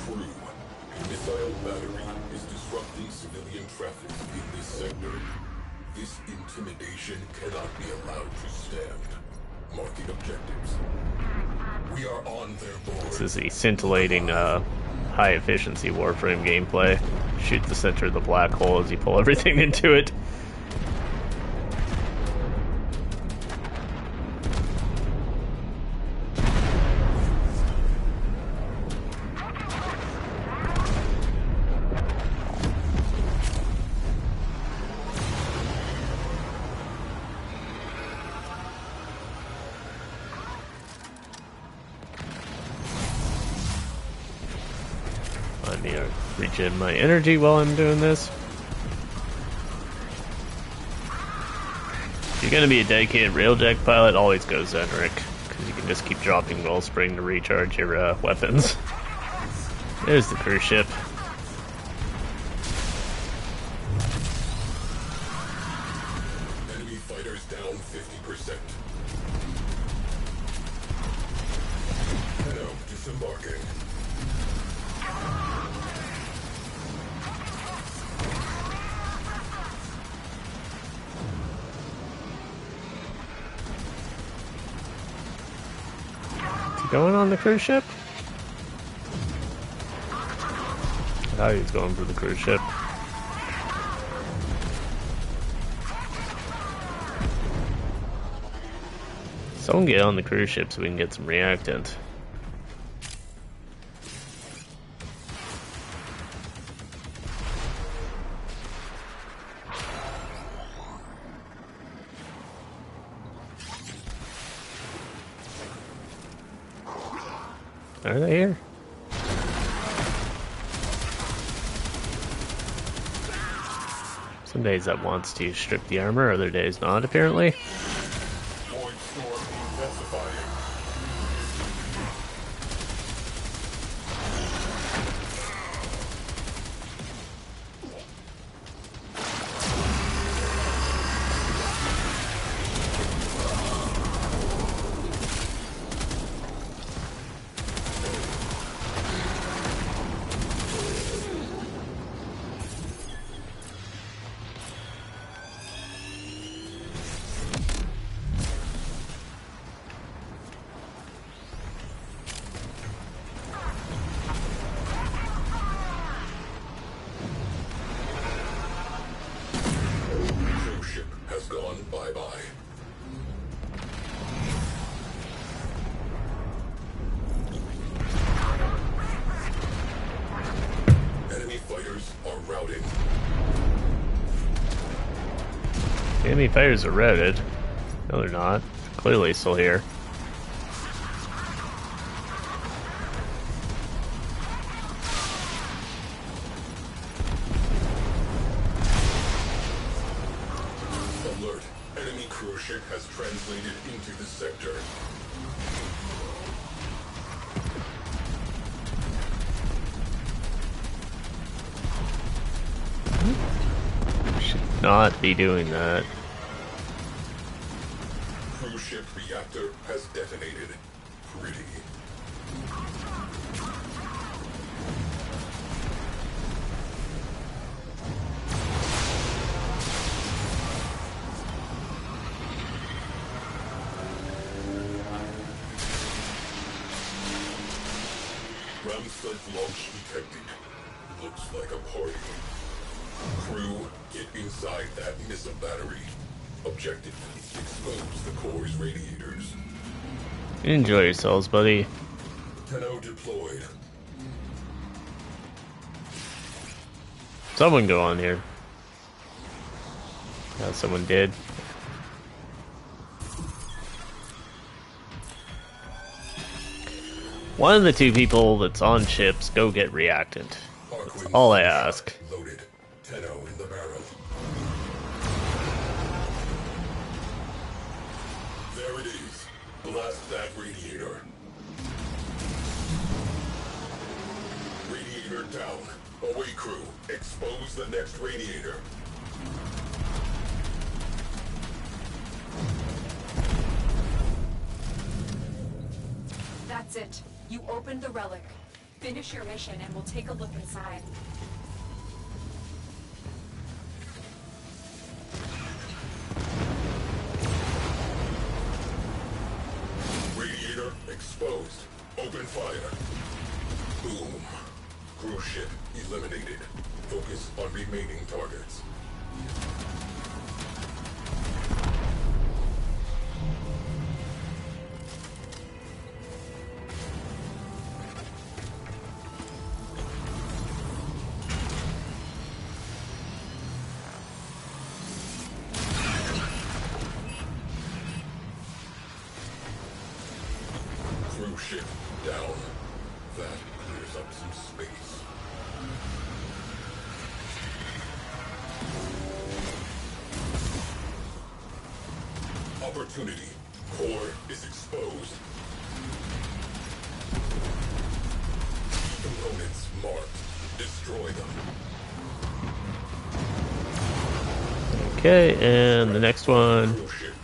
Crew. Missile battery is disrupting civilian traffic in this sector. This intimidation cannot be allowed to stand. Marking objectives. We are on their board. This is the scintillating, high efficiency Warframe gameplay. Shoot the center of the black hole as you pull everything into it. I need to regen my energy while I'm doing this. If you're going to be a dedicated railjack pilot, always go Zenric, because you can just keep dropping Wellspring to recharge your weapons. There's the cruise ship. Enemy fighters down 50%. Tenno disembarking. Going on the cruise ship? I thought he was going for the cruise ship. Someone get on the cruise ship so we can get some reactant. Are they here? Some days that wants to strip the armor, other days not, apparently. Void storm intensifying. gone bye-bye. Enemy fighters are routing. Enemy fighters are routed. No, they're not. They're clearly still here. Alert. Enemy cruise ship has translated into the sector. Should not be doing that. Cruise ship reactor has detonated. Pretty. Ramsite launch detected. Looks like a party. Crew, get inside that missile battery. Objective, expose the core's radiators. Enjoy yourselves, buddy. Tenno deployed. Someone go on here. Yeah, someone did. One of the two people that's on ships, go get reactant. That's all I ask. Loaded. Tenno in the barrel. There it is. Blast that radiator. Radiator down. Away crew. Expose the next radiator. That's it. You opened the relic. Finish your mission and we'll take a look inside. Radiator exposed. Open fire. Boom. Cruise ship eliminated. Focus on remaining targets. Cruise ship down. That clears up some space. Opportunity. Core is exposed. Components marked. Destroy them. Okay, and the next one. Cruise ship.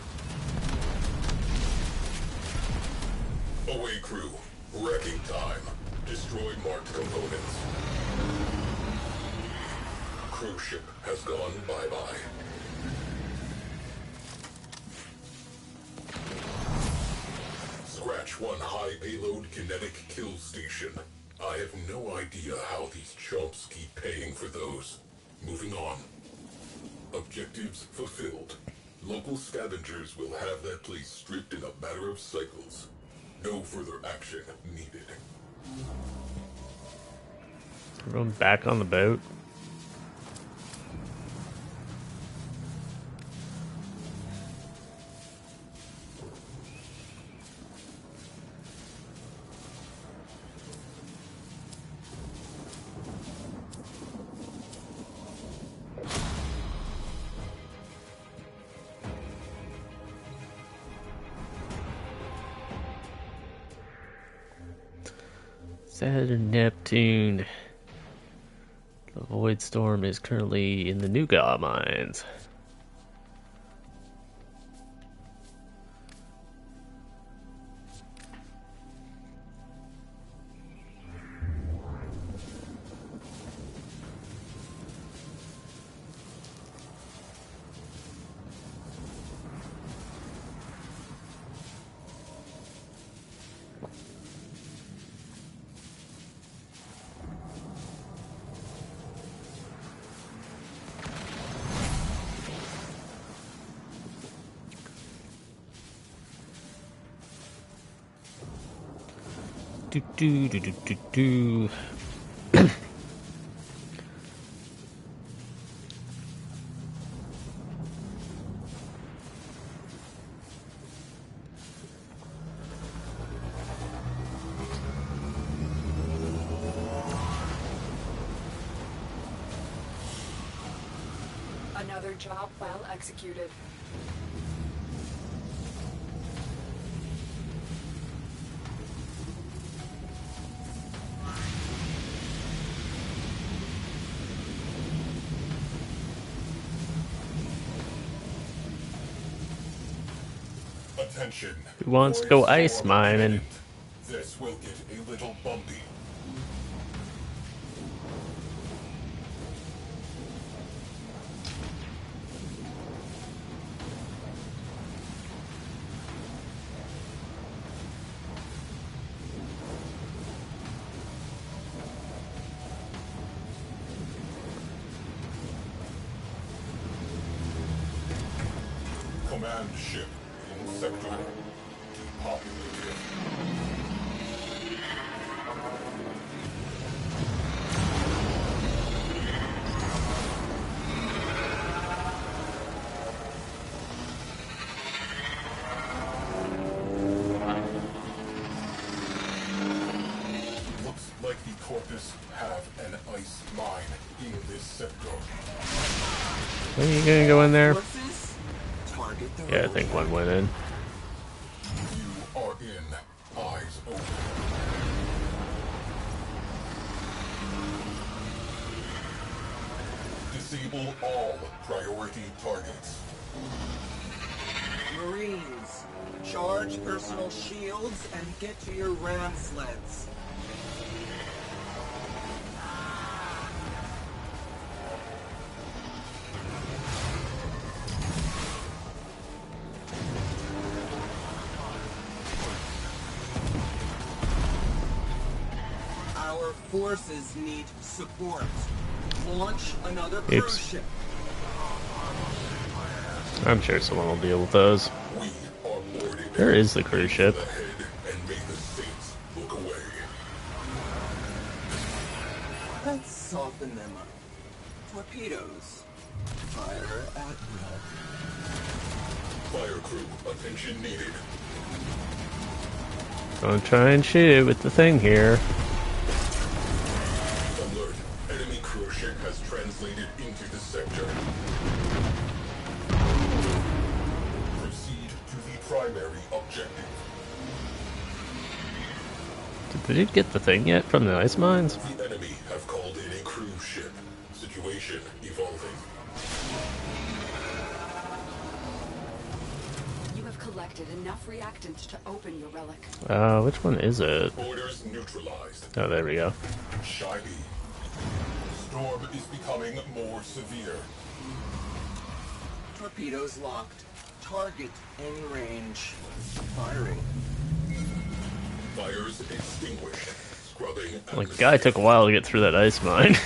Away crew. Wrecking time. Destroy marked components. Cruise ship has gone bye-bye. Scratch one high payload kinetic kill station. I have no idea how these chumps keep paying for those. Moving on. Objectives fulfilled. Local scavengers will have that place stripped in a matter of cycles. No further action needed. Everyone back on the boat. Saturn, Neptune. The Void Storm is currently in the Nougat mines. Do, do, do, do, do, do. Another job well executed. Attention. Who wants to go ice mining? This will get a little bumpy. Command ship in sector depopulated. Looks like the Corpus have an ice mine in this sector. Are you gonna go in there? Forces, target the Yeah, I think one went in. You are in. Eyes open. Disable all priority targets. Marines, charge personal shields and get to your ram sleds. Our forces need support. Launch another cruise Oops. ship. I'm sure someone will deal with those. We are boarding. Where is the cruise ship? Ahead and make the saints look away. Let's soften them up. Torpedoes. Fire at will. Fire crew, attention needed. Gonna try and shoot with the thing here. Alert. Enemy cruise ship has translated into the sector. Proceed to the primary objective. Did they get the thing yet from the ice mines? The enemy have called in a cruise ship. Situation evolving. You have collected enough reactants to open your relic. Which one is it? Orders neutralized. Oh, there we go. Shiny. Storm is becoming more severe. Torpedoes locked. Target in range. Firing. Fires extinguished. Scrubbing. Like, the guy took a while to get through that ice mine.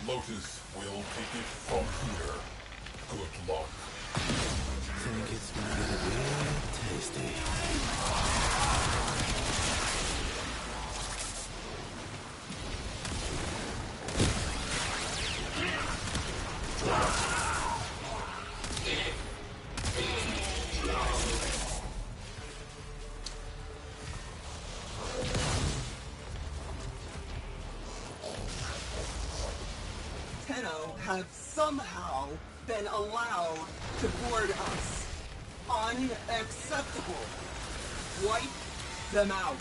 Lotus will take it from here. Good luck. Think it's gonna be tasty. Tenno have somehow been allowed to board us. Unacceptable. Wipe them out.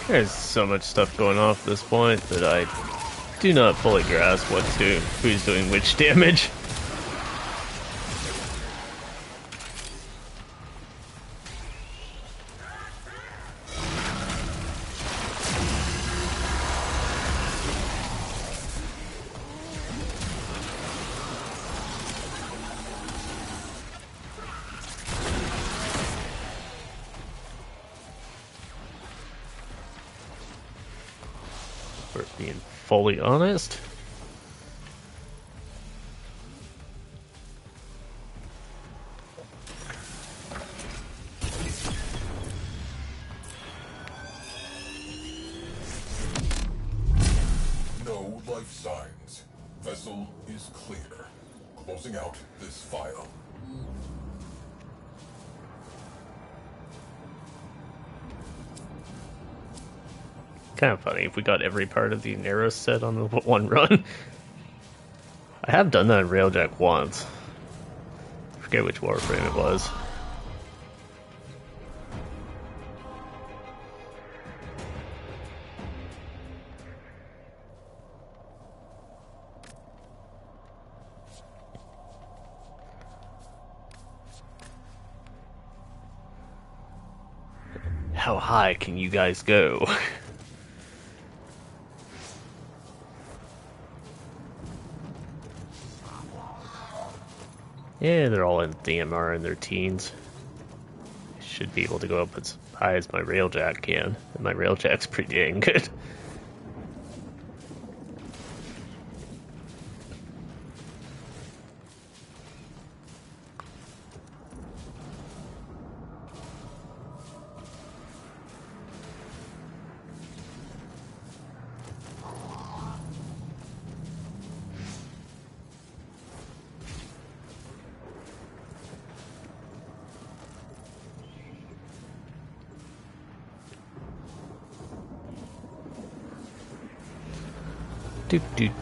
There's so much stuff going on at this point that I do not fully grasp who's doing which damage. For being fully honest. No life signs. Vessel is clear. Closing out this file. Kind of funny if we got every part of the Nero set on the one run. I have done that in Railjack once. I forget which Warframe it was. How high can you guys go? Yeah, they're all in DMR in their teens. Should be able to go up as high as my Railjack can. And my Railjack's pretty dang good.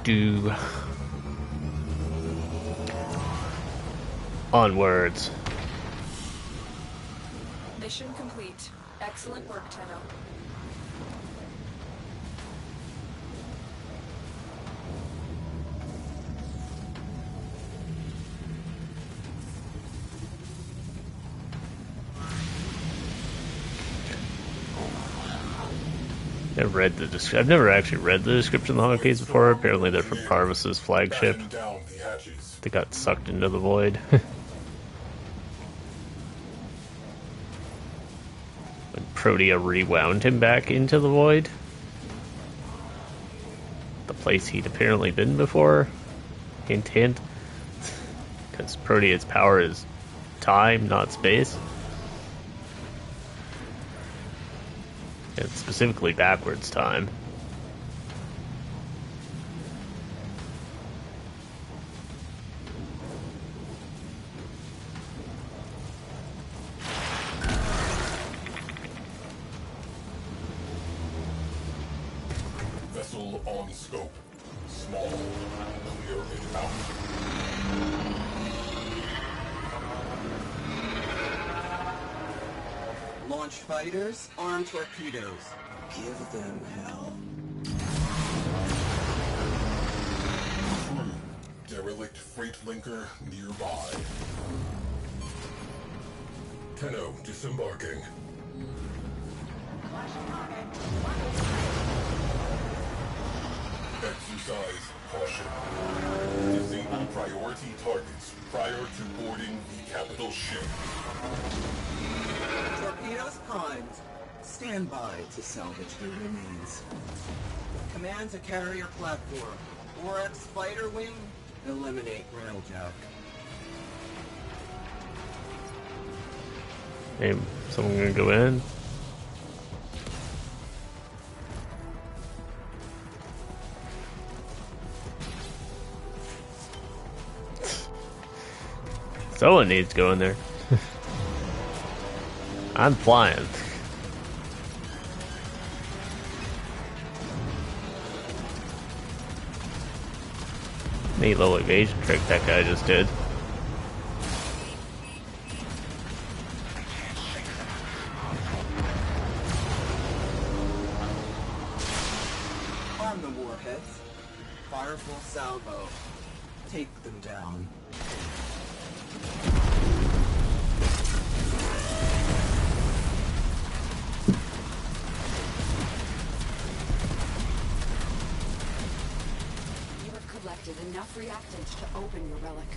Do. Onwards. Mission complete. Excellent work, Tenno. I've never actually read the description of the Hawkeyes before. Apparently they're from Parvis's flagship. They got sucked into the void. When Protea rewound him back into the void. The place he'd apparently been before. Hint hint. Because Protea's power is time, not space. And specifically backwards time. Vessel on scope. Small. Clear inbound. Launch fighters, arm torpedoes. Give them hell. Derelict freight linker nearby. Tenno disembarking. Exercise caution. Disable priority targets prior to boarding the capital ship. Torpedoes primed. Stand by to salvage the remains. Command to carrier platform. Oryx fighter wing. Eliminate Railjack. Hey, someone gonna go in? Someone needs to go in there. I'm flying. Neat little evasion trick that guy just did. Disarm the warheads. Fire full salvo. Take them down. You have collected enough reactant to open your relic.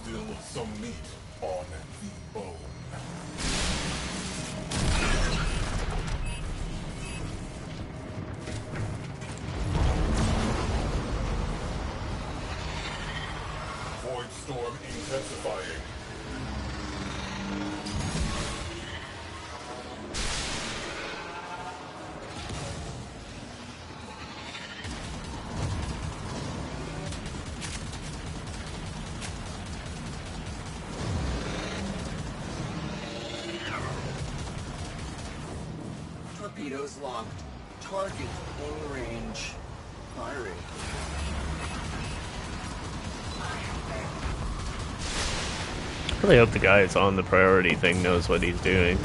Still some meat on the bone. Void storm intensifying. Torpedoes locked. Target in range. Firing. I really hope the guy that's on the priority thing knows what he's doing.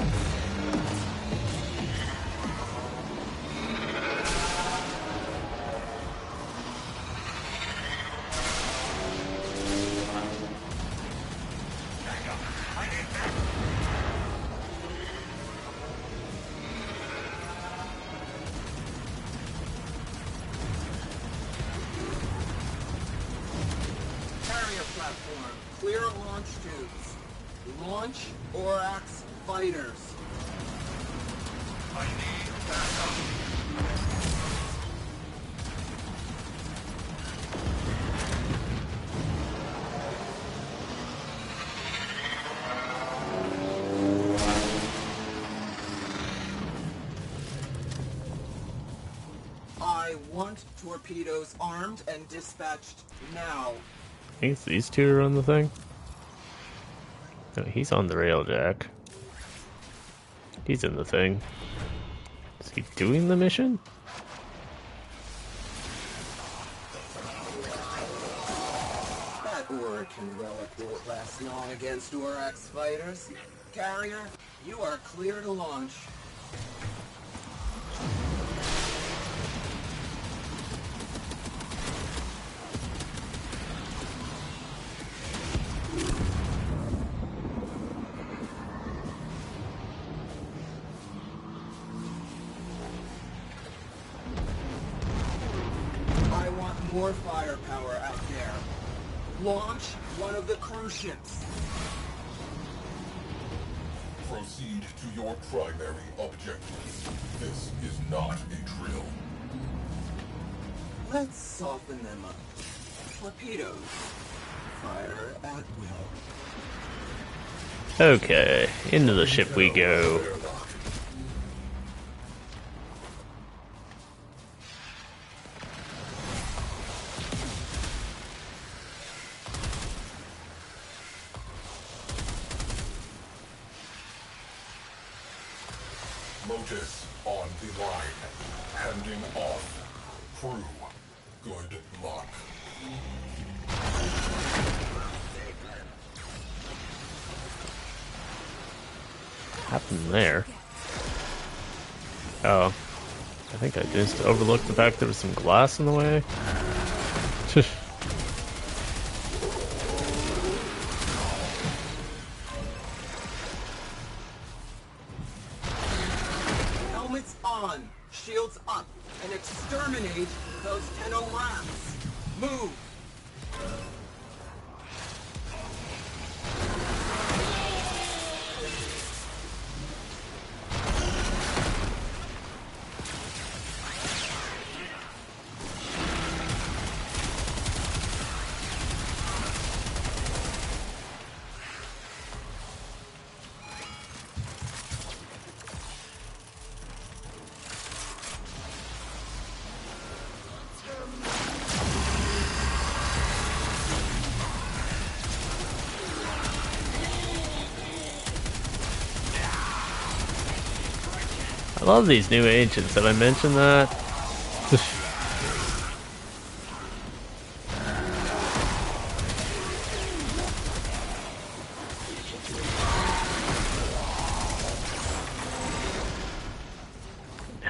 Carrier platform. Clear launch tubes. Launch Orax fighters. I need backup. I want torpedoes armed and dispatched now. I think it's these two are on the thing. No, he's on the railjack. He's in the thing. Is he doing the mission? That Oracle relic won't last long against Orax fighters. Carrier, you are clear to launch. I want more firepower out there. Launch one of the cruise ships. Proceed to your primary objectives. This is not a drill. Let's soften them up. Torpedoes. Fire at will. Okay, into the ship we go. Lotus on the line. Handing off. Crew, good luck. What happened there? Oh, I think I just overlooked the fact there was some glass in the way. Helmets on. Shields up. And exterminate those Tenno rats. Move. I love these new agents. Have I mentioned that?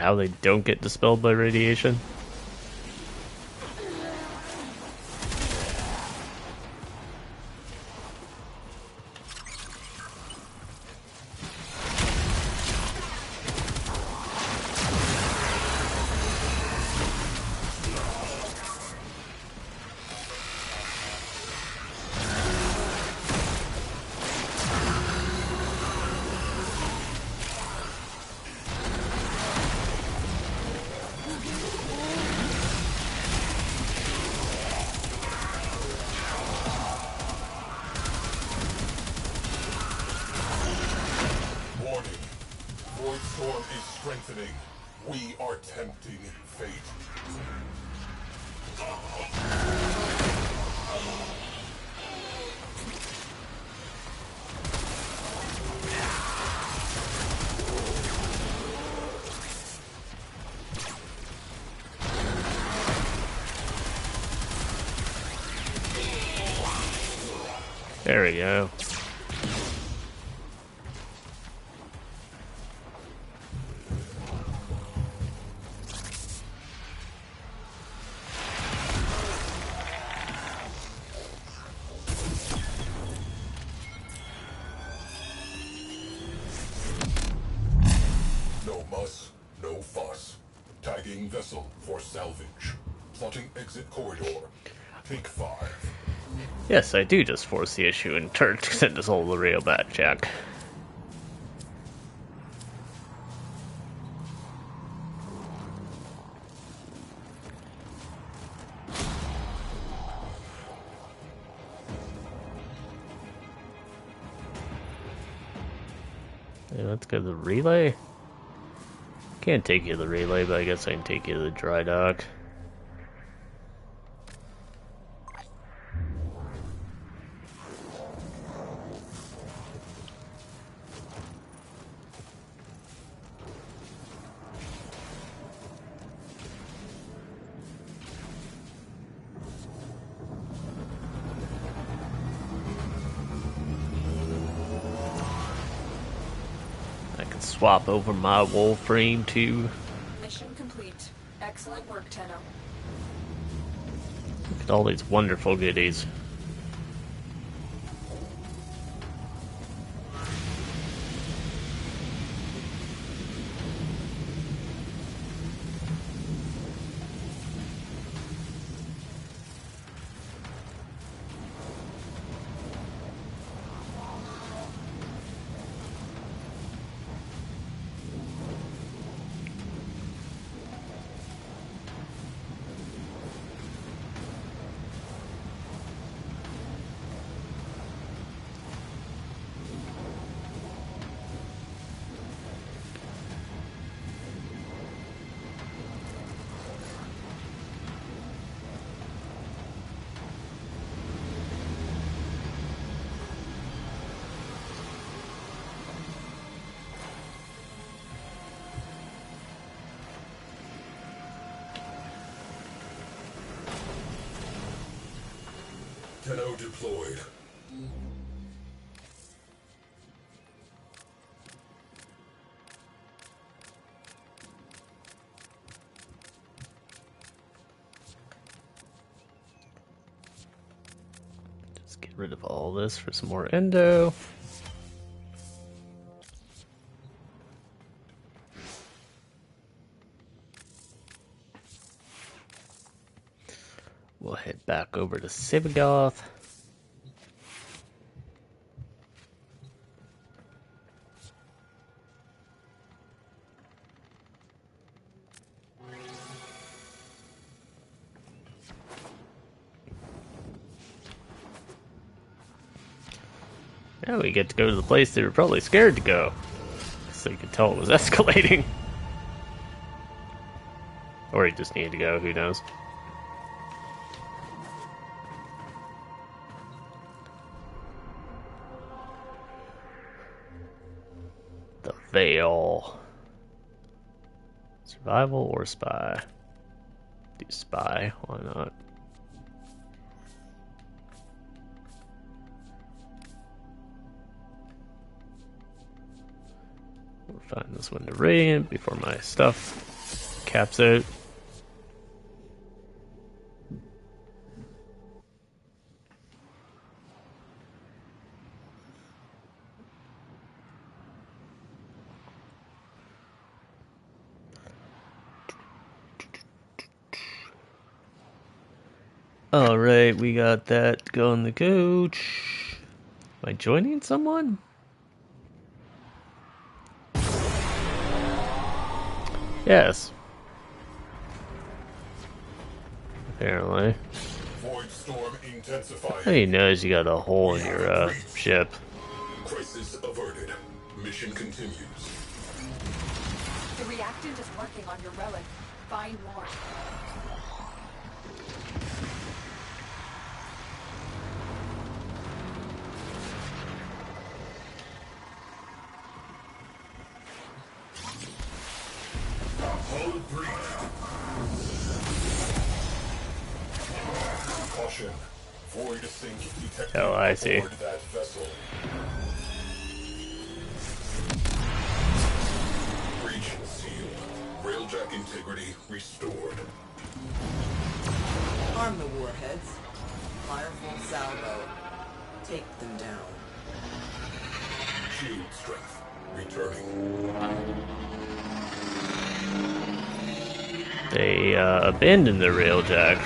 how they don't get dispelled by radiation. Warning. Void Storm is strengthening. We are tempting fate. There we go. No muss, no fuss. Tagging vessel for salvage. Plotting exit corridor. Take 5. Yes, I do just force the issue and turn to send us all the rail back, Jack. Yeah, let's go to the relay. Can't take you to the relay, but I guess I can take you to the dry dock. I can swap over my Warframe too. Mission complete. Excellent work, Tenno. Look at all these wonderful goodies. Tenno deployed. Just get rid of all this for some more endo. We'll head back over to Sivagoth. Now we get to go to the place they were probably scared to go. So you could tell it was escalating. Or he just needed to go, who knows. The Veil. Survival or spy? Do spy, why not? We'll find this window radiant before my stuff caps out. Alright, we got that going the coach. Am I joining someone? Yes. Apparently. Void storm intensifying. He knows you got a hole in your ship. Crisis averted. Mission continues. The reactant is working on your relic. Find more. Hull breach. Caution. Void sink detected Oh, I see. aboard that vessel. Breach sealed. Railjack integrity restored. Arm the warheads. Fire full salvo. Take them down. Shield strength returning. They abandoned the railjack.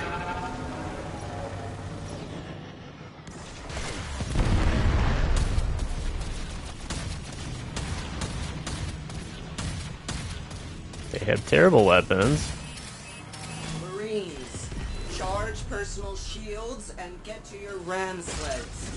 They have terrible weapons. Marines, charge personal shields and get to your ram sleds.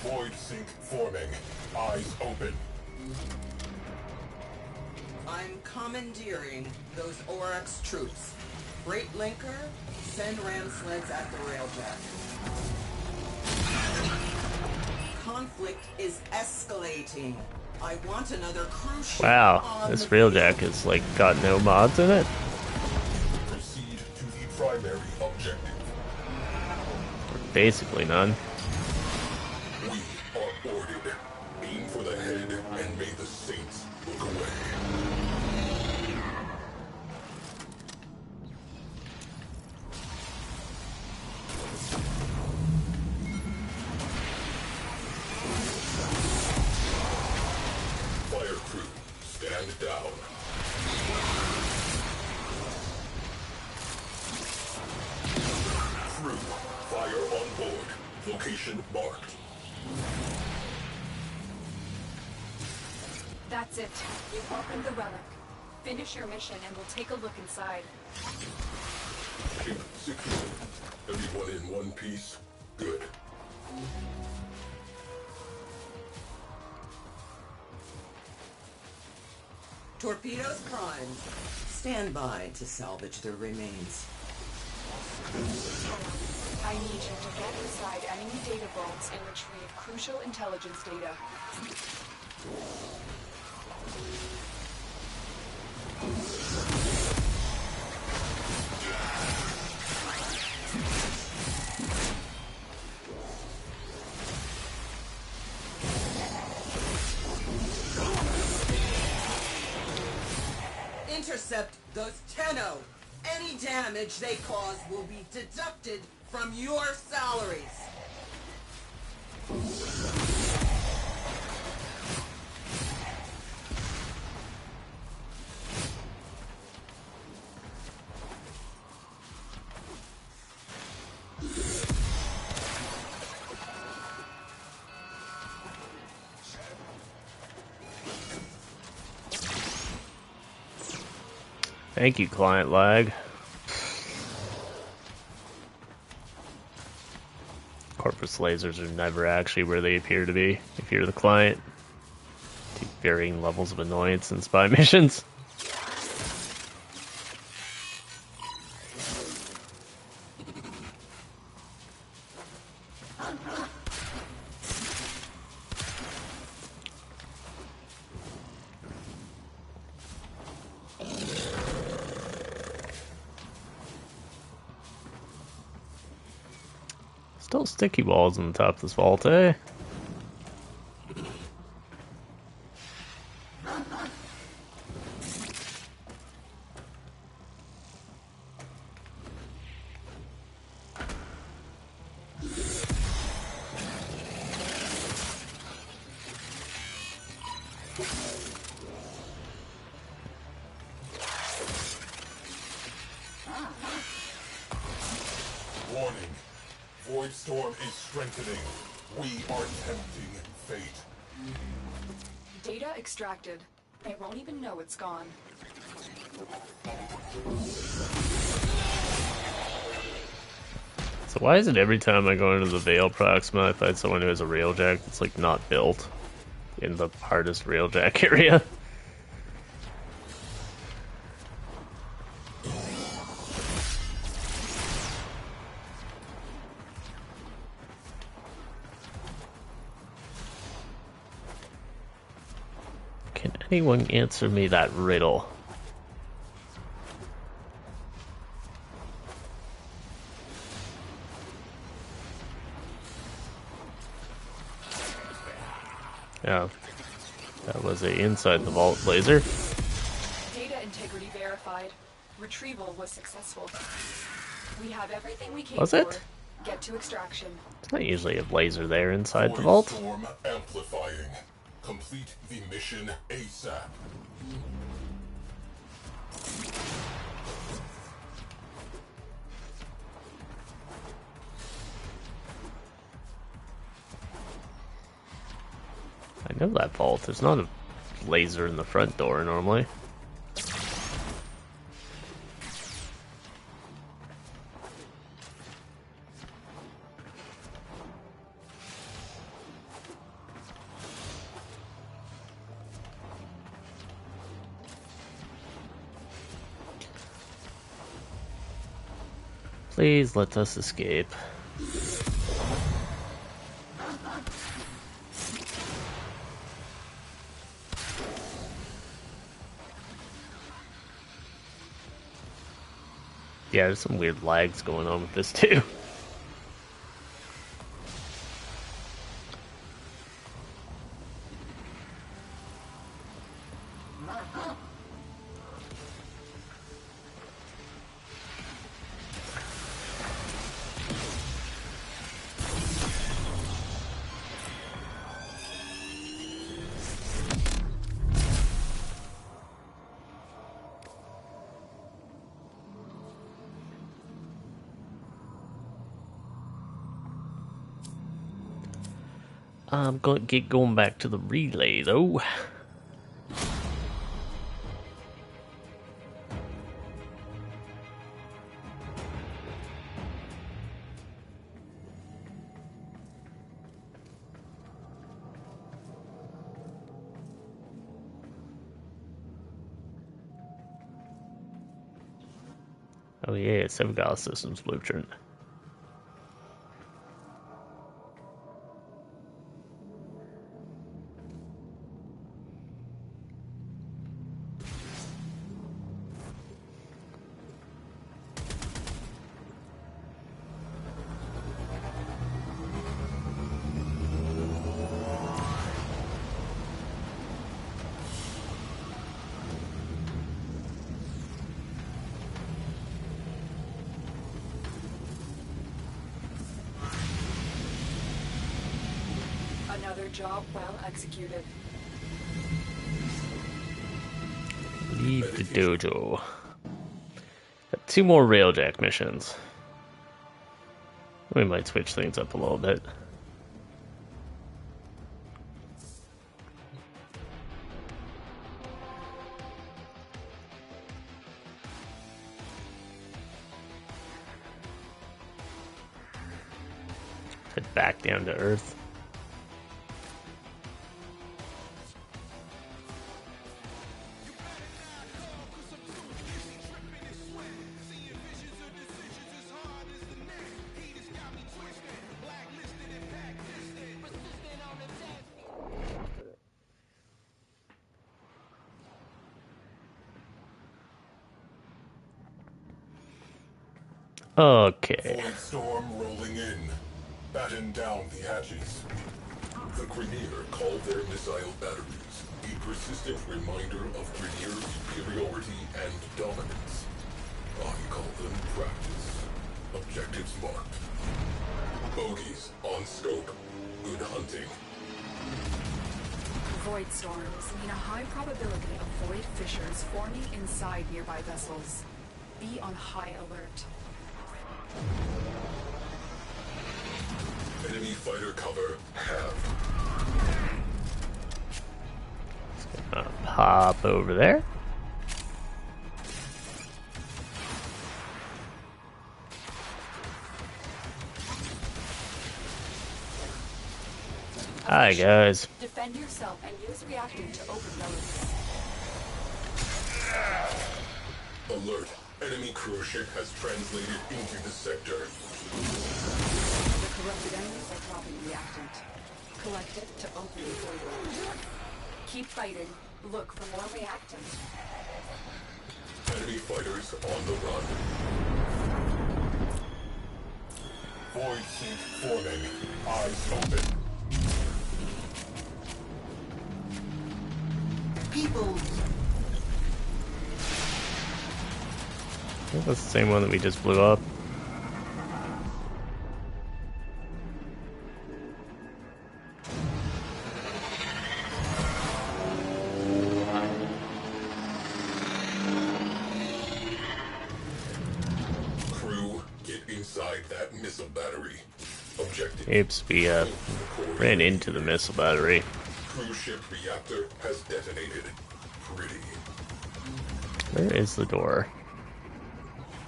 Void sink forming. Eyes open. I'm commandeering those Oryx troops. Freight linker, send ram sleds at the railjack. Conflict is escalating. I want another cruise ship. Wow, on this the railjack field. has like got no mods in it. Proceed to the primary objective. Basically none. We are boarded. Aim for the head and may the saints look away. Fire crew, stand down. Crew, fire on board. Location marked. That's it. You've opened the relic. Finish your mission and we'll take a look inside. Ship secured. Everyone in one piece? Good. Torpedoes prime. Stand by to salvage their remains. I need you to get inside enemy data vaults and retrieve crucial intelligence data. Intercept those Tenno. Any damage they cause will be deducted from your salaries. Thank you, client lag. Corpus lasers are never actually where they appear to be if you're the client. To varying levels of annoyance in spy missions. Still sticky walls on the top of this vault, eh? Warning. Void Storm is strengthening. We are tempting fate. Data extracted. It won't even know it's gone. So why is it every time I go into the Veil Proxima, I find someone who has a railjack that's like not built in the hardest railjack area? Can anyone answer me that riddle? Yeah, that was a inside the vault laser. Data integrity verified. Retrieval was successful. We have everything we came Was for. it? Get to extraction. It's not usually a laser there inside the Void vault. Storm amplifying. Complete the mission ASAP. I know that vault. There's not a laser in the front door normally. Please let us escape. Yeah, there's some weird lags going on with this too. I'm going to get going back to the relay though. Oh yeah, Sevgal Systems Blueprint. Another job well executed. Leave the dojo. Got 2 more railjack missions. We might switch things up a little bit. Head back down to Earth. Okay. Void Storm rolling in. Batten down the hatches. The Grineer call their missile batteries a persistent reminder of Grineer superiority and dominance. I call them practice. Objectives marked. Bogies on scope. Good hunting. Void storms mean a high probability of void fissures forming inside nearby vessels. Be on high alert. Enemy fighter cover have. Pop over there. Hi guys. Defend yourself and use reactant to open those. Alert. Enemy cruise ship has translated into the sector. The corrupted enemies are dropping reactant. Collect it to open the void. Keep fighting. Look for more reactant. Enemy fighters on the run. Void suit forming. Eyes open. People. I think that's the same one that we just blew up. Crew, get inside that missile battery. Objective. Oops, we ran into the missile battery. Cruise ship reactor has detonated. Pretty. Where is the door?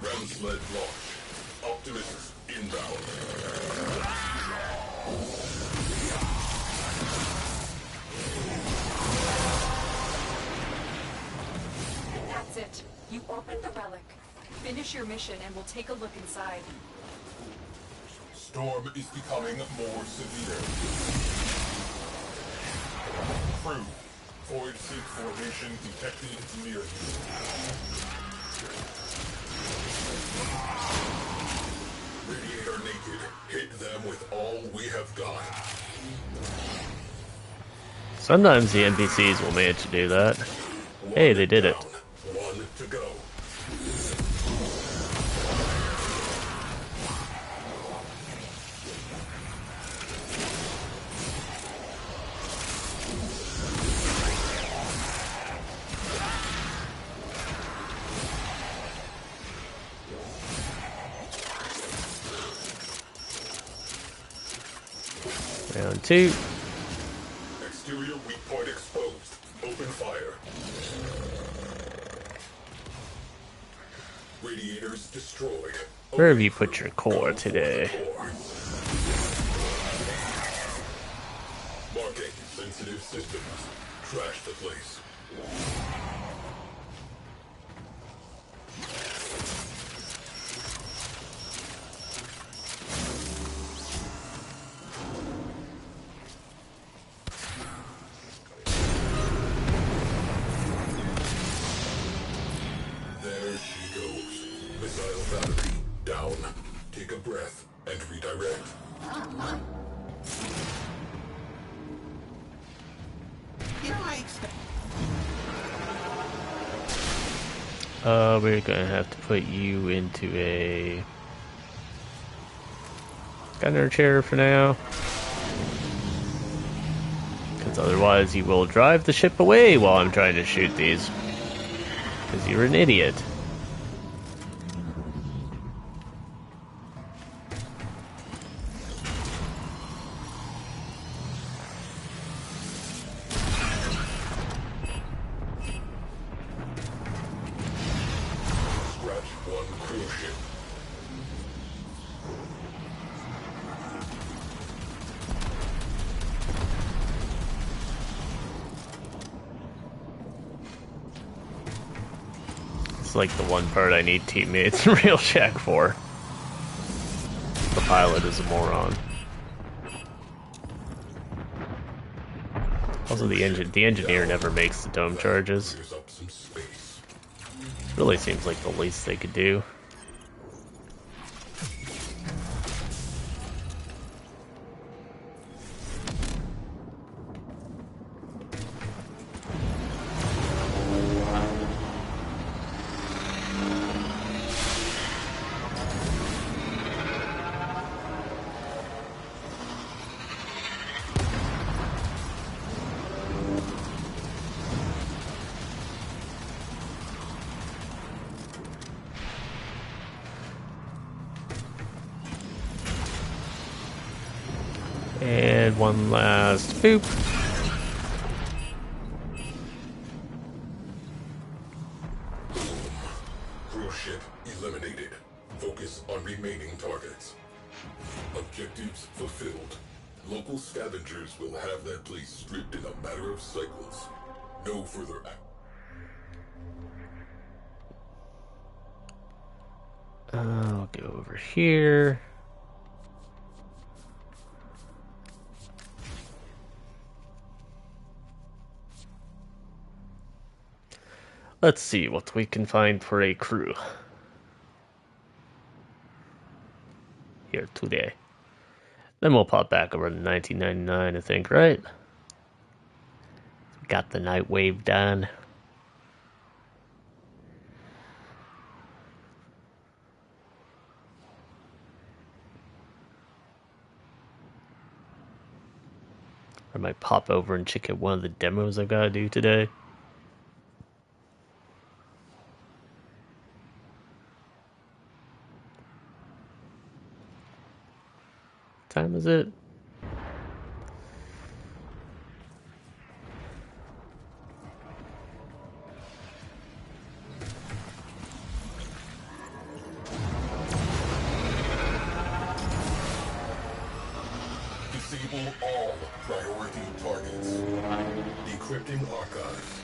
Ram sled launch. Optimus inbound. That's it. You opened the relic. Finish your mission and we'll take a look inside. Storm is becoming more severe. Crew, void suit formation detected near you. Radiator naked. Hit them with all we have got. Sometimes the NPCs will manage to do that. Hey, they did it. One to go. Round two. Exterior weak point exposed. Open fire. Radiators destroyed. Where have you put your core today? Marking sensitive systems. Trash the place. There she goes. Missile battery down. Take a breath and redirect. We're gonna have to put you into a gunner chair for now. Because otherwise you will drive the ship away while I'm trying to shoot these. Because you're an idiot. Scratch one cruise ship. It's like the one part I need teammates in real check for. The pilot is a moron. Also, the engineer never makes the dome charges. Clears up some space. Really seems like the least they could do. outside. One last boop. Cruise ship eliminated. Focus on remaining targets. Objectives fulfilled. Local scavengers will have that place stripped in a matter of cycles. No further act. I'll go over here. Let's see what we can find for a crew here today. Then we'll pop back over to 1999, I think, right? Got the night wave done. I might pop over and check out one of the demos I've got to do today. What time is it? Disable all priority targets. Decrypting archives.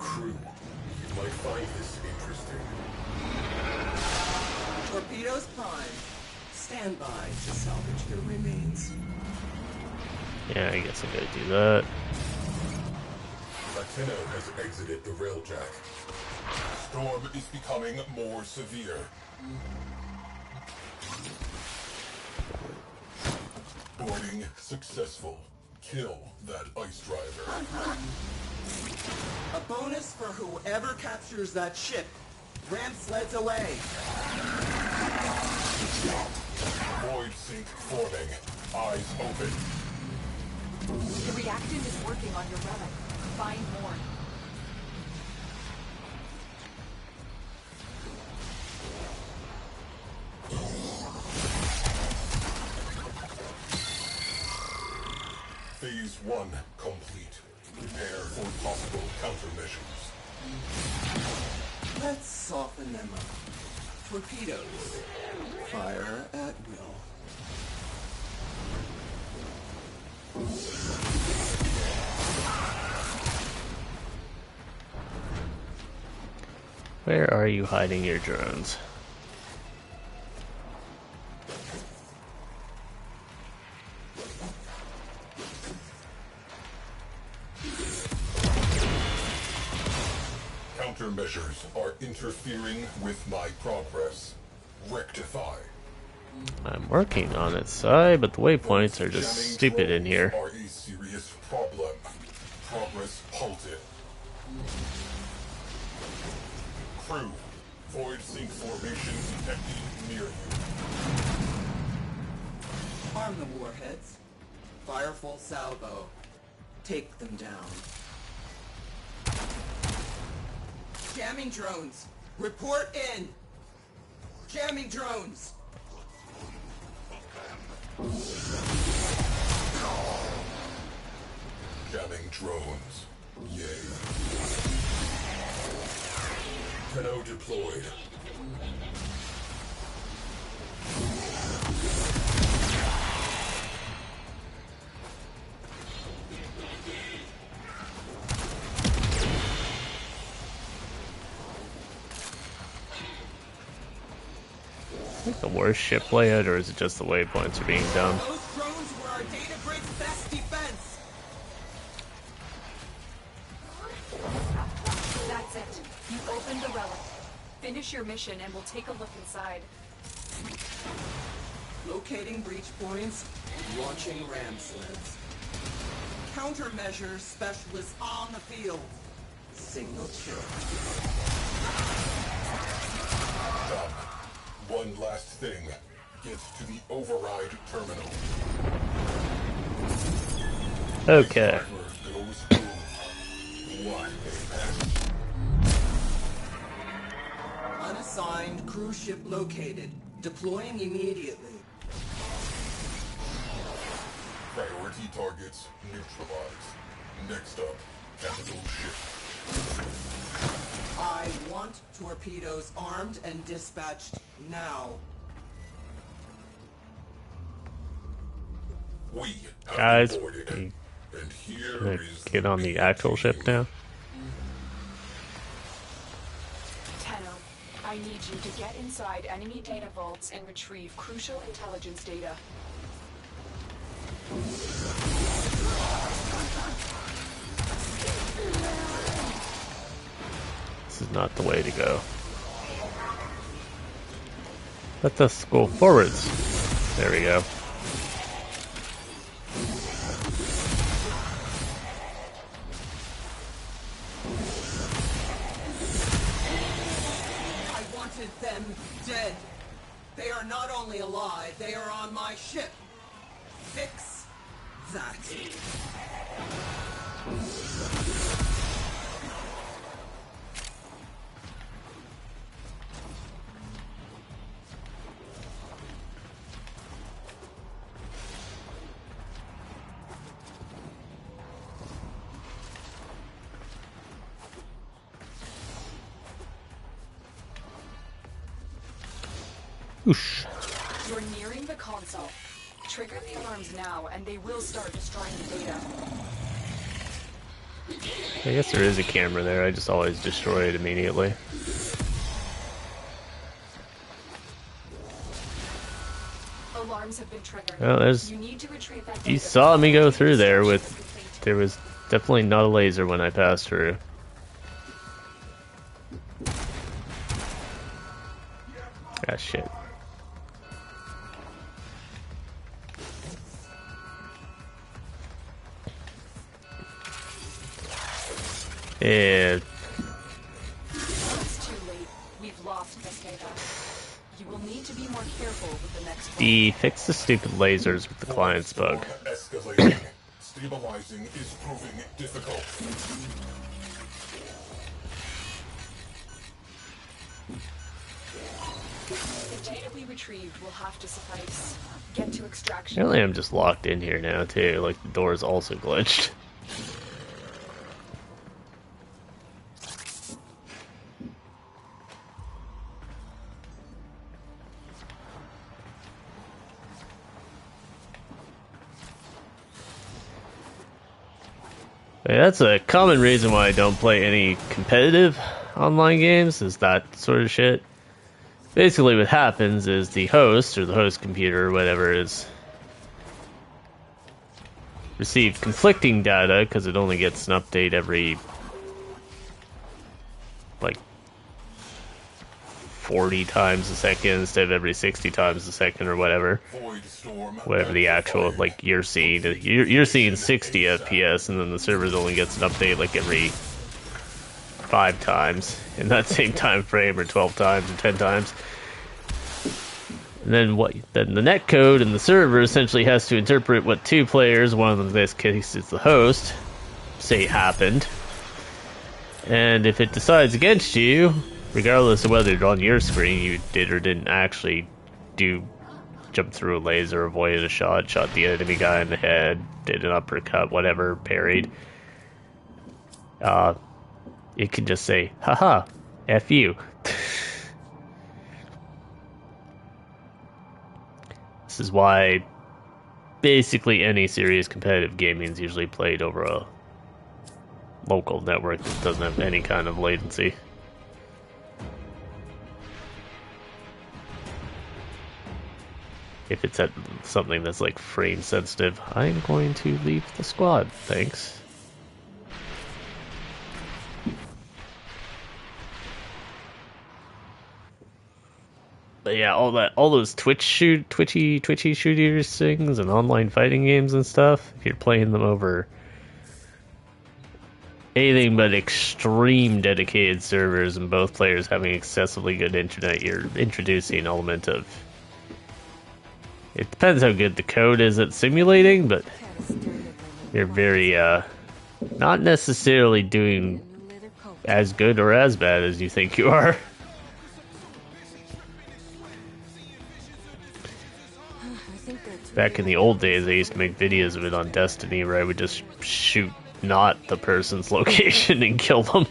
Crew, you might find this interesting. Torpedoes prime. Stand by to salvage their remains. Yeah, I guess I'm gonna do that. Latino has exited the railjack. Storm is becoming more severe. Boarding successful. Kill that ice driver. A bonus for whoever captures that ship. Ram sleds away. Void sink forming. Eyes open. The reactant is working on your relic. Find more. Phase 1 complete. Prepare for possible countermeasures. Let's soften them up. Torpedoes. Fire at will. Where are you hiding your drones? Countermeasures are interfering with my progress. Rectify. I'm working on it, Si, but the waypoints are just Jamming stupid in drones here. are a serious problem. Progress halted. Crew, void sink formation detected near you. Arm the warheads. Fire full salvo. Take them down. Jamming drones. Report in. Jamming drones. Jamming drones. Yay. Tenno deployed. The worst ship layout, or is it just the waypoints are being dumb? Those drones were our data grid's best defense. That's it. You opened the relic. Finish your mission and we'll take a look inside. Locating breach points. Launching ram sleds. Countermeasures specialists on the field. Signal chill. Done. One last thing. Get to the override terminal. Okay. Goes boom. What a pass. Unassigned cruise ship located. Deploying immediately. Priority Priority targets neutralized. Next up, capital ship. I want torpedoes armed and dispatched now. We have Guys, been boarded. we And here gonna is get on the actual ship now. Tenno, I need you to get inside enemy data vaults and retrieve crucial intelligence data. This is not the way to go. Let us go forwards. There we go. I wanted them dead. They are not only alive, they are on my ship. Fix that. Oosh. You're nearing the console. Trigger the alarms now, and they will start destroying the data. I guess there is a camera there. I just always destroy it immediately. Alarms have been triggered. Well, there's. You need to retrieve that You data. saw me go through there with. There was definitely not a laser when I passed through. Ah, shit. Yeah. It's too late. We've lost this data. You will need to be more careful with the next D, fix the stupid lasers with the client's bug. Escalating. Stabilizing is proving difficult. The data we retrieved will have to suffice. Get to extraction. Apparently I'm just locked in here now too, like the door is also glitched. Yeah, that's a common reason why I don't play any competitive online games, is that sort of shit. Basically what happens is the host, or the host computer, or whatever, is receive conflicting data, because it only gets an update every, like, 40 times a second instead of every 60 times a second, or whatever. Whatever the actual, like, you're seeing 60 FPS, and then the server only gets an update like every 5 times in that same time frame, or 12 times, or 10 times. And then then the netcode and the server essentially has to interpret what two players, one of them in this case is the host, say happened. And if it decides against you, regardless of whether on your screen you did or didn't actually jump through a laser, avoided a shot the enemy guy in the head, did an uppercut, whatever, parried, it can just say, haha, F you. This is why basically any serious competitive gaming is usually played over a local network that doesn't have any kind of latency. If it's at something that's like frame sensitive, I'm going to leave the squad, thanks. But yeah, all those twitchy shooters things and online fighting games and stuff, if you're playing them over anything but extreme dedicated servers and both players having excessively good internet, you're introducing an element of, it depends how good the code is at simulating, but you're very not necessarily doing as good or as bad as you think you are. Back in the old days, I used to make videos of it on Destiny where I would just shoot not the person's location and kill them.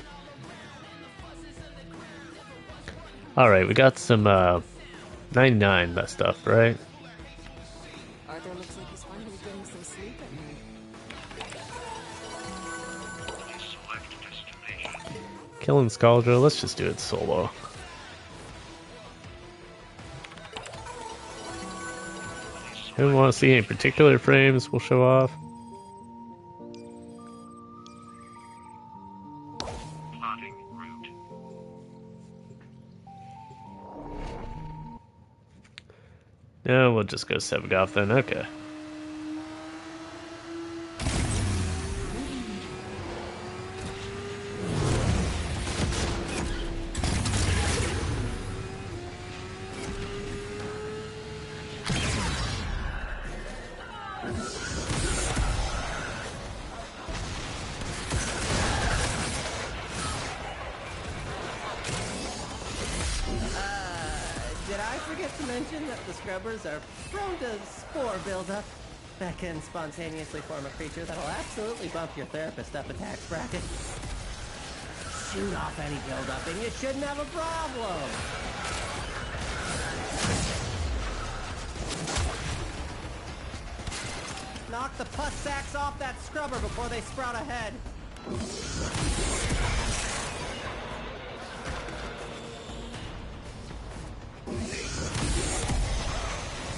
Alright, we got some 99 that stuff, right? Arthur looks like he's finally getting some sleep at night. Killing Scaldra, let's just do it solo. I don't want to see any particular frames we'll show off. No, we'll just go Sevagoth then, okay. Did I forget to mention that the scrubbers are prone to spore buildup that can spontaneously form a creature that'll absolutely bump your therapist up a tax bracket? Shoot off any buildup and you shouldn't have a problem! Knock the pus sacks off that scrubber before they sprout a head.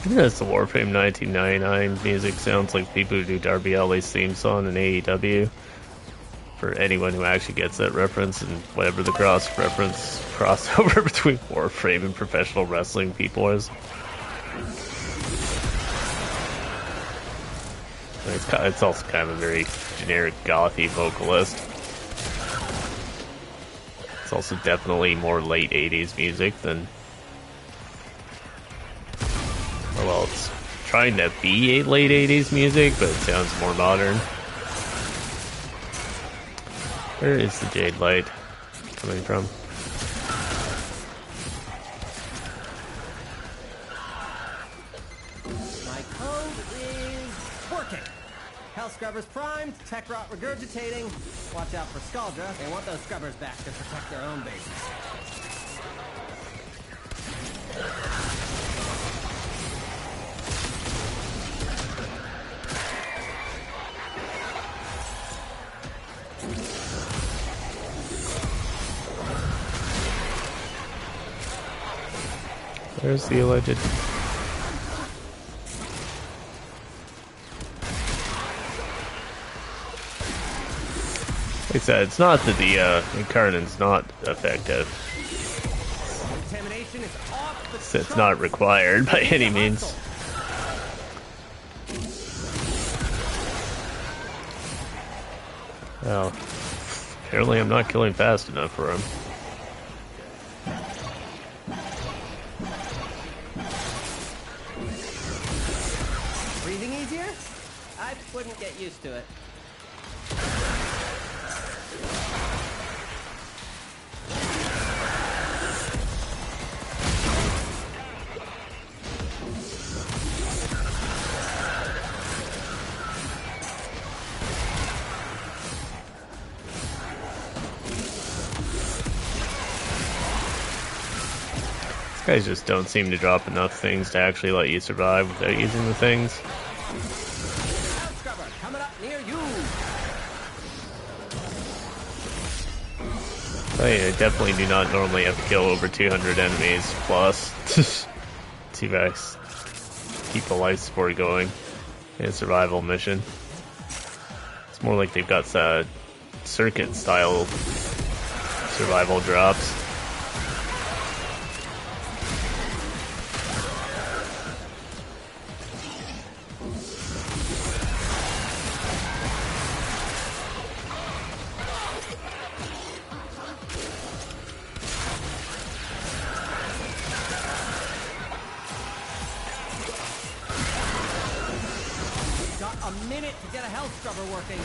That's the Warframe 1999 music. Sounds like people who do Darby Allin's theme song in AEW. For anyone who actually gets that reference and whatever the crossover between Warframe and professional wrestling people is. It's also kind of a very generic gothy vocalist. It's also definitely more late 80s music than... Well, it's trying to be a late 80s music, but it sounds more modern. Where is the Jade Light coming from? My code is working. Hell Scrubbers primed, Tech Rot regurgitating. Watch out for Scaldra. They want those Scrubbers back to protect their own bases. Where's the alleged? Like I said, it's not that the Incarnate's not effective. It's not required by any means. Well, apparently I'm not killing fast enough for him. Breathing easier? I wouldn't get used to it. These guys just don't seem to drop enough things to actually let you survive without using the things. Coming up near you. I definitely do not normally have to kill over 200 enemies plus to guys keep the life support going in a survival mission. It's more like they've got circuit style survival drops. A minute to get a health scrubber working.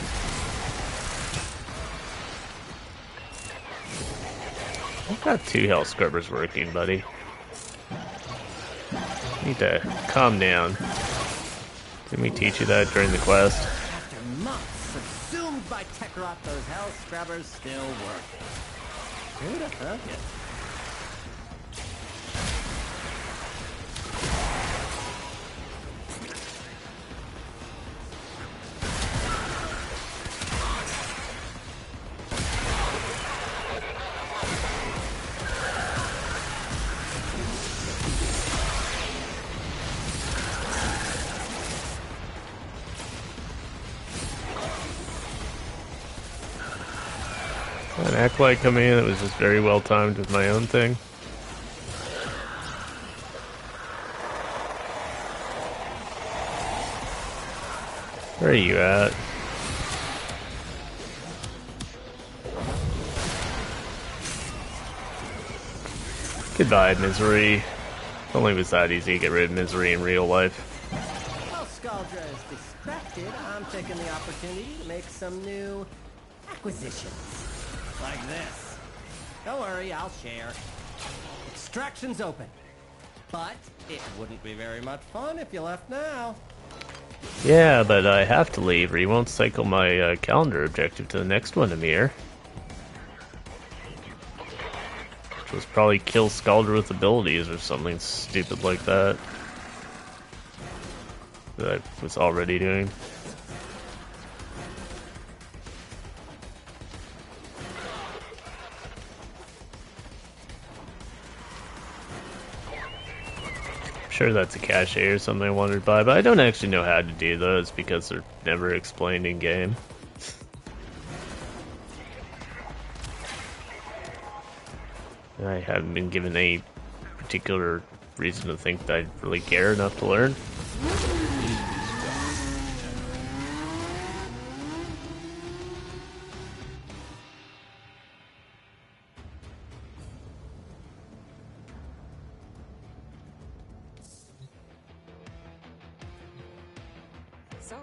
I've got 2 health scrubbers working, buddy. Need to calm down. Didn't we teach you that during the quest? After months subsumed by tech rot, those hell scrubbers still work. Who'd have thunk it? An acolyte coming in that was just very well timed with my own thing. Where are you at? Goodbye, misery. If only it was that easy to get rid of misery in real life. While Scaldra is distracted, I'm taking the opportunity to make some new acquisitions. Like this. Don't worry, I'll share. Extraction's open. But it wouldn't be very much fun if you left now. Yeah, but I have to leave or you won't cycle my calendar objective to the next one, Amir. Which was probably kill Scaldra with abilities or something stupid like that. That I was already doing. Sure, that's a cache or something I wanted to buy, but I don't actually know how to do those because they're never explained in game. I haven't been given any particular reason to think that I really care enough to learn. So,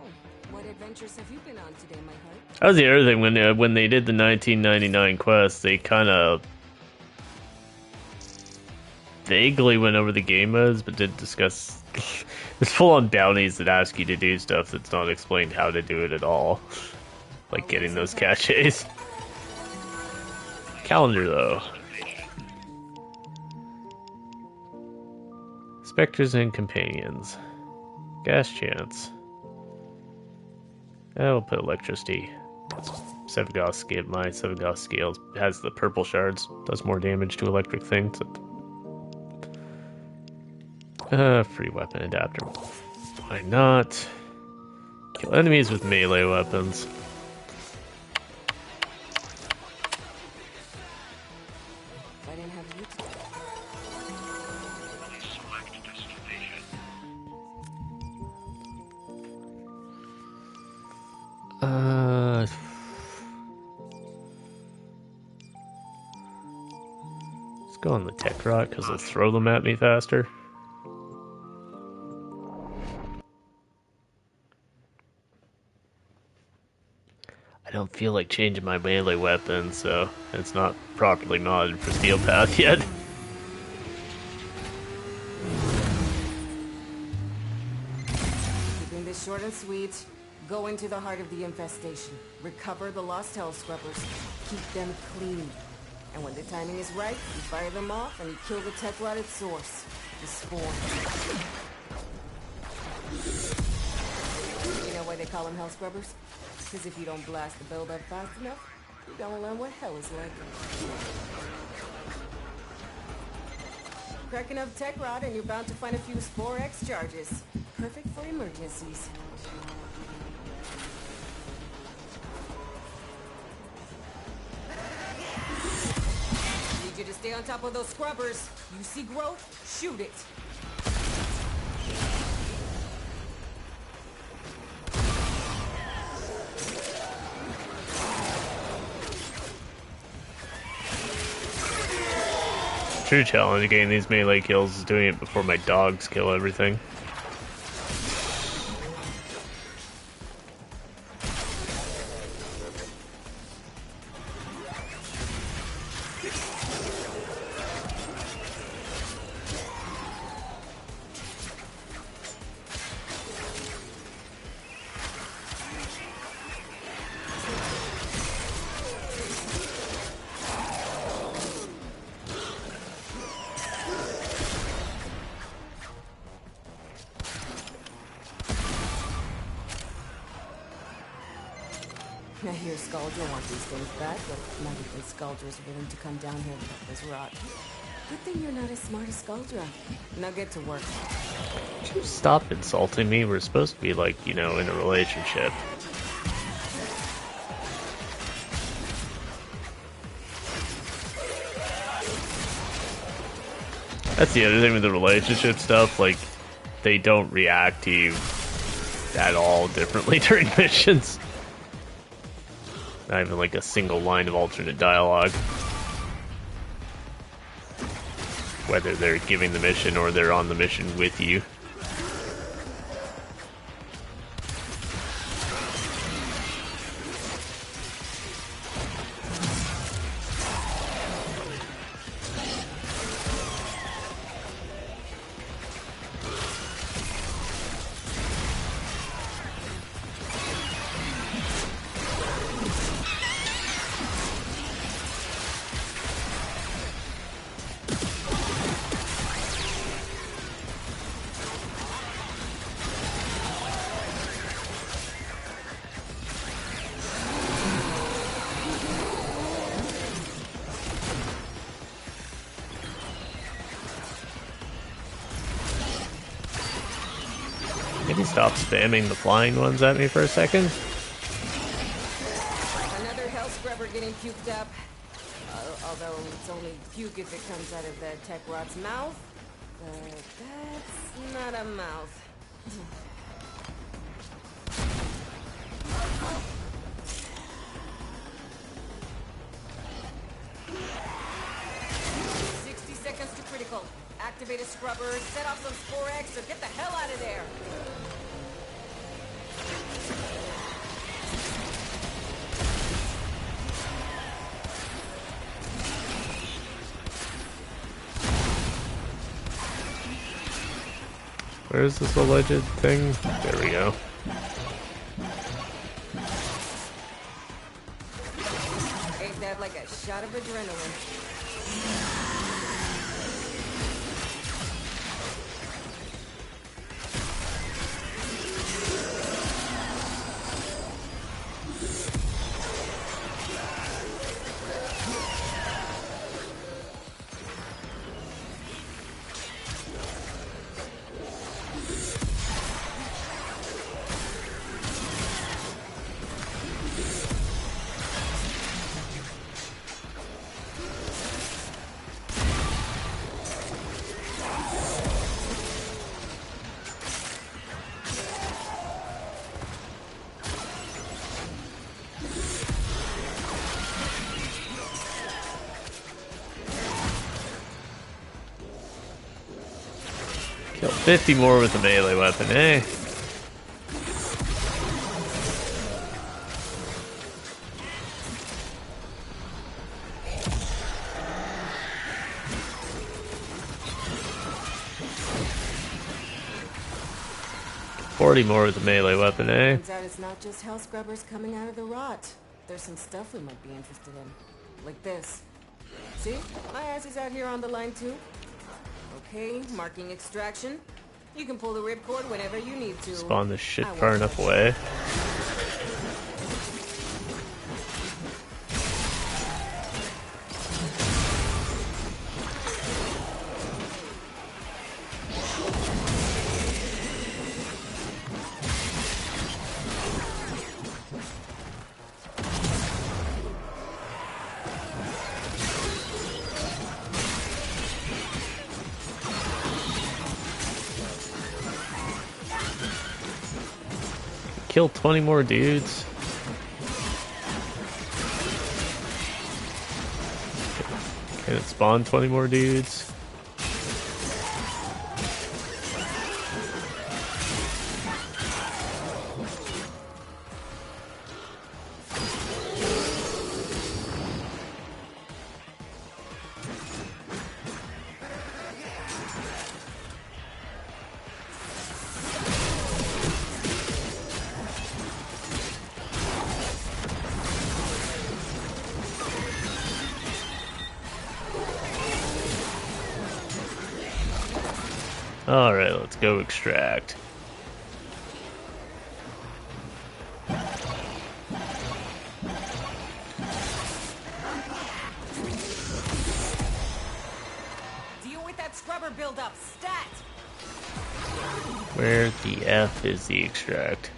what adventures have you been on today, my heart? That was the other thing, when they did the 1999 quest, they kind of vaguely went over the game modes, but didn't discuss... There's full-on bounties that ask you to do stuff that's not explained how to do it at all. Like getting those caches. Calendar, though. Spectres and Companions. Gas chance. I'll put electricity. 7 Gauss scale. My 7 Gauss scale has the purple shards. Does more damage to electric things. Free weapon adapter. Why not? Kill enemies with melee weapons. I didn't have you to... Let's go on the tech rock because they'll throw them at me faster. I don't feel like changing my melee weapon, so it's not properly modded for Steel Path yet. Keeping this short and sweet, go into the heart of the infestation. Recover the lost hell scrubbers. Keep them clean. And when the timing is right, you fire them off and you kill the tech-rotted source. The spawn. You know why they call them hell scrubbers? Because if you don't blast the build up fast enough, you don't learn what hell is like. Crack enough tech rod and you're bound to find a few Spore X charges. Perfect for emergencies. Need you to stay on top of those scrubbers. You see growth? Shoot it. True challenge getting these melee kills is doing it before my dogs kill everything. hear Scaldra want these things back, but not even Scaldra's willing to come down here to help us rot. Good thing you're not as smart as Scaldra. Now get to work. Would you stop insulting me? We're supposed to be like, you know, in a relationship. That's the other thing with the relationship stuff, like, they don't react to you at all differently during missions. Not even like a single line of alternate dialogue. Whether they're giving the mission or they're on the mission with you. Maybe stop spamming the flying ones at me for a second. Another hell scrubber getting puked up. Although it's only puke if it comes out of the tech rot's mouth. But that's not a mouth. 60 seconds to critical. Activate a scrubber, set off some Sporex, or get the hell out of there. Where's this alleged thing? There we go. Ain't that like a shot of adrenaline? Kill 50 more with a melee weapon, eh? $40 more with a melee weapon, eh? Turns out it's not just hell scrubbers coming out of the rot. There's some stuff we might be interested in. Like this. See? My ass is out here on the line too. Okay, marking extraction. You can pull the ripcord whenever you need to. Spawn this shit far enough away. Kill 20 more dudes. Can it spawn 20 more dudes? Alright, let's go extract. scrubber buildup, stat! Where the F is the extract?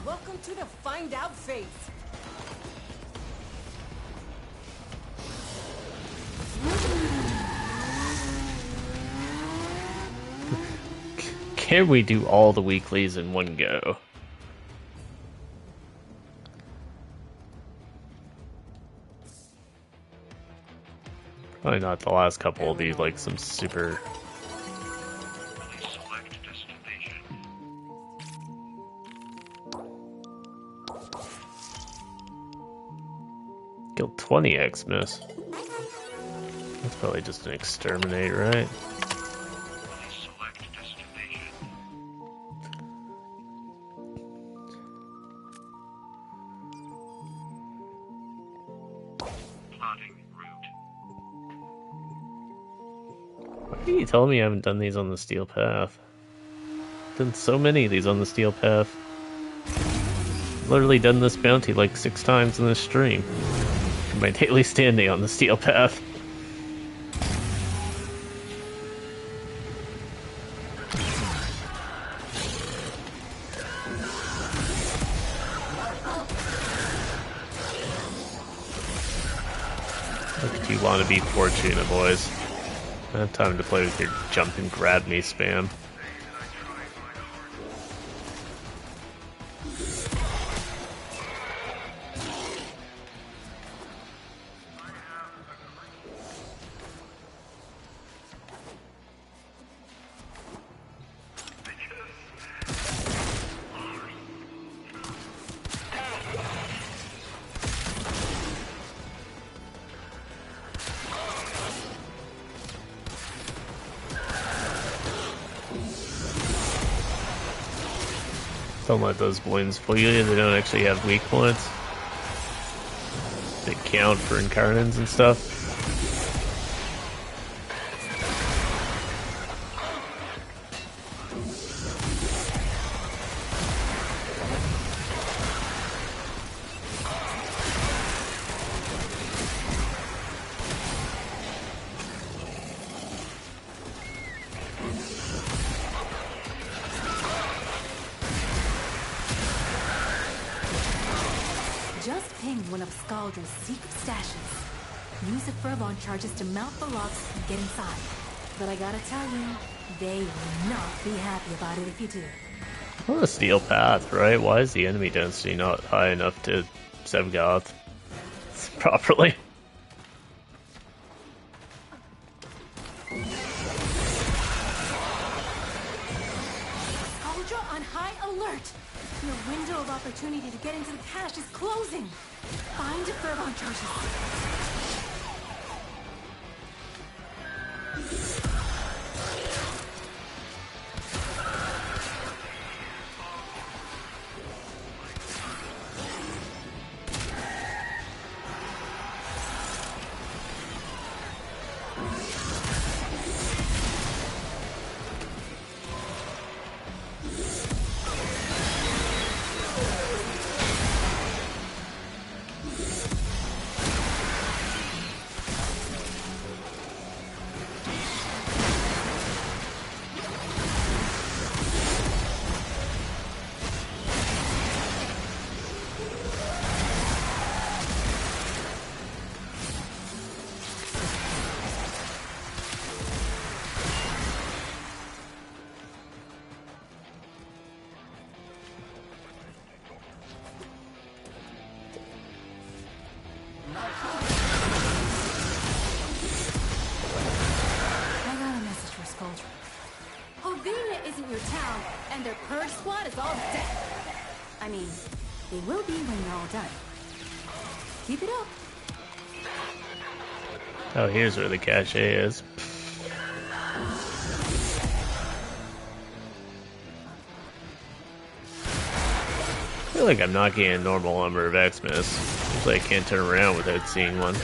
Welcome to the find out phase. Can we do all the weeklies in one go? Probably not. The last couple will be like some super... Killed 20 Xmas. That's probably just an exterminate, right? Why are you telling me I haven't done these on the steel path? Done so many of these on the steel path. Literally done this bounty like 6 times in this stream. My daily standing on the steel path. Look at you want to be Fortuna, boys. I have time to play with your jump and grab me spam. Don't let those balloons fool you, they don't actually have weak points. They count for incarnates and stuff. Just pinged one of Scaldra's secret stashes. Use the Furbon charges to mount the locks and get inside. But I gotta tell you, they will not be happy about it if you do. Well, a steel path, right? Why is the enemy density not high enough to Sevgoth properly? Scaldra on high alert! Your window of opportunity to get into the cache is closing! Find the Furbon charges. Their purge squad is all dead. I mean, they will be when you're all done. Keep it up. Oh, here's where the cache is. I feel like I'm not getting a normal number of Xmas. Usually I can't turn around without seeing one.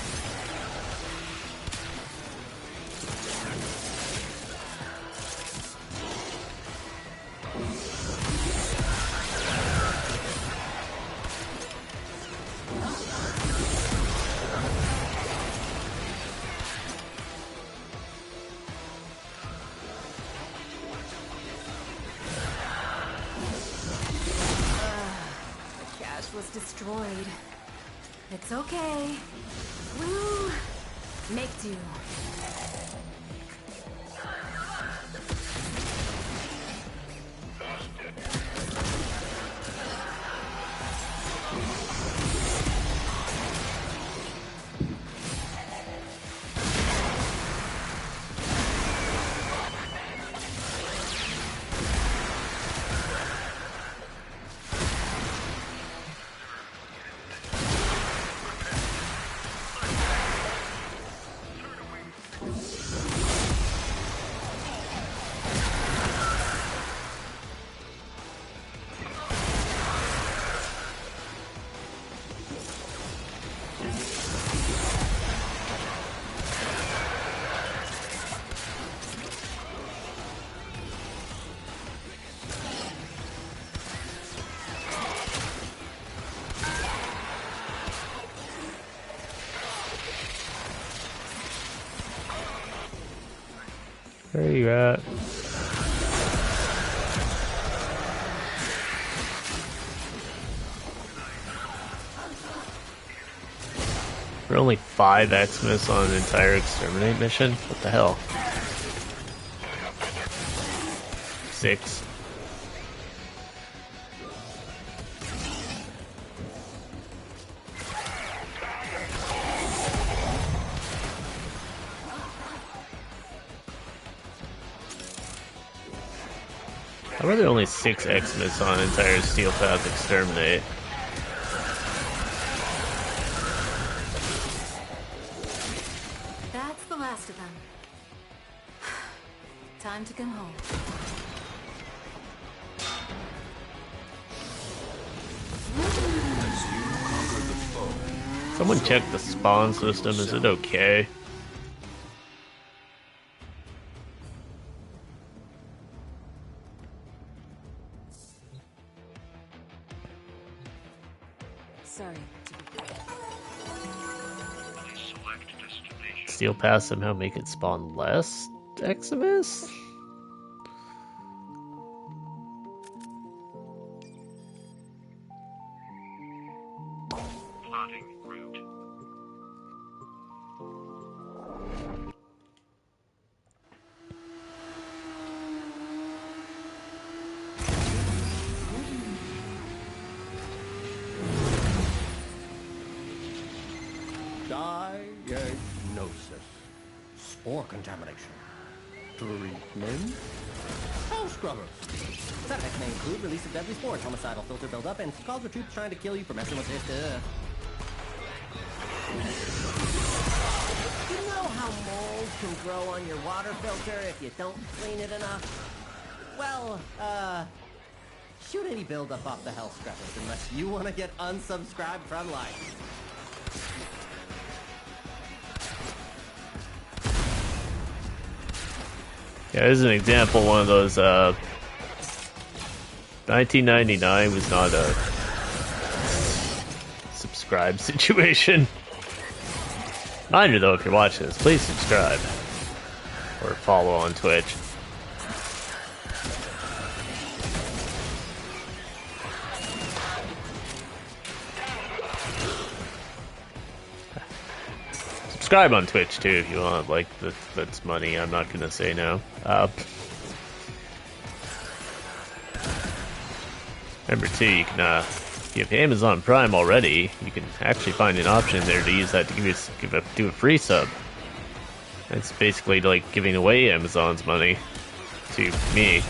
was destroyed. It's okay. We'll make do. Where are you at? We're only 5 Xmas on an entire exterminate mission? What the hell? 6. How are there only 6 Xmas on an entire Steel Path exterminate? That's the last of them. Time to come home. Someone check the spawn system, is it okay? Sorry. Steel Pass somehow make it spawn less Xmas? Plotting route. Diagnosis. Spore contamination. Treatment. House scrubbers. Side effects may include release of deadly spores, homicidal filter buildup, and calls for troops trying to kill you for messing with their stuff. You know how mold can grow on your water filter if you don't clean it enough? Well, shoot any buildup off the health scrubbers unless you want to get unsubscribed from life. Yeah, as an example, one of those, 1999 was not a subscribe situation. Reminder though, if you're watching this, please subscribe. Or follow on Twitch. Subscribe on Twitch too if you want, like, that's money, I'm not gonna say no. Remember too, you can, if you have Amazon Prime already, you can actually find an option there to use that to do a free sub. It's basically like giving away Amazon's money to me.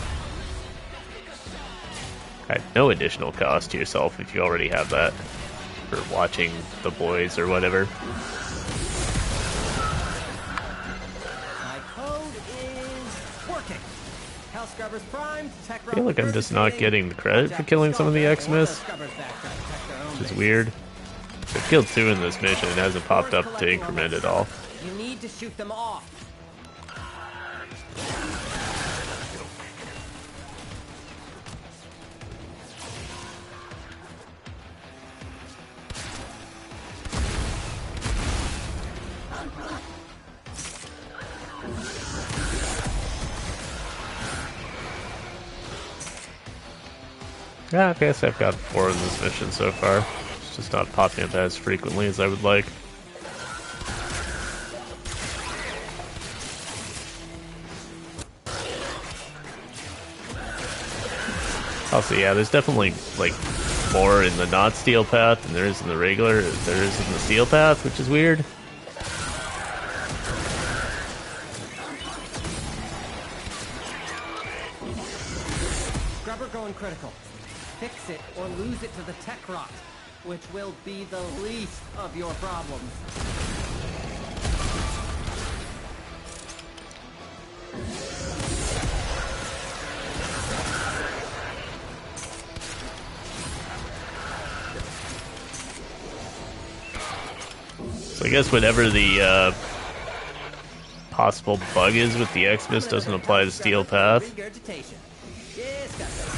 At no additional cost to yourself if you already have that for watching The Boys or whatever. I feel like I'm just not getting the credit for killing some of the Xmas, which is weird. I've killed 2 in this mission, it hasn't popped up to increment at all. You need to shoot them off. Yeah, I guess I've got 4 in this mission so far. It's just not popping up as frequently as I would like. Also, yeah, there's definitely, like, more in the not steel path than there is in the regular, there is in the steel path, which is weird. Scrubber going critical. Fix it or lose it to the tech rot, which will be the least of your problems. So I guess whatever the possible bug is with the Xmas doesn't apply to steel path. Regurgitation. Yes, got that.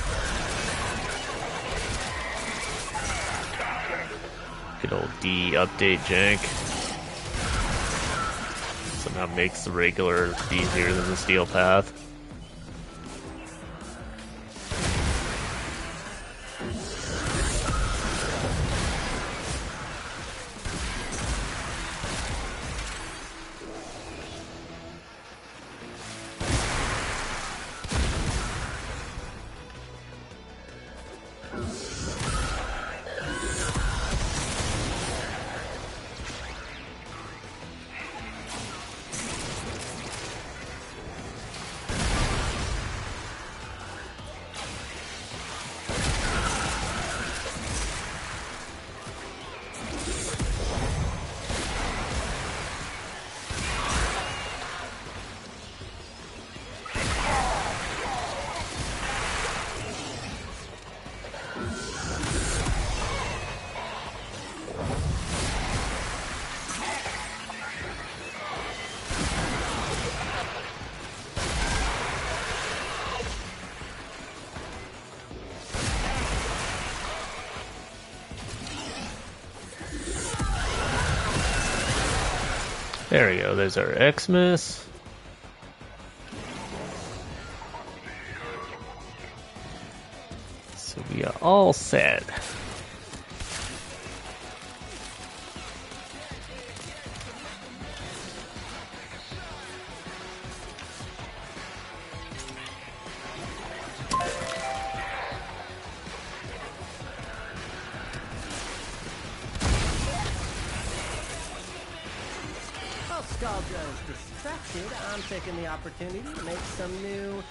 Good old D update jank. Somehow makes the regular easier than the steel path. There we go, there's our Xmas. So we are all set. Nostalgia is distracted, I'm taking the opportunity to make some new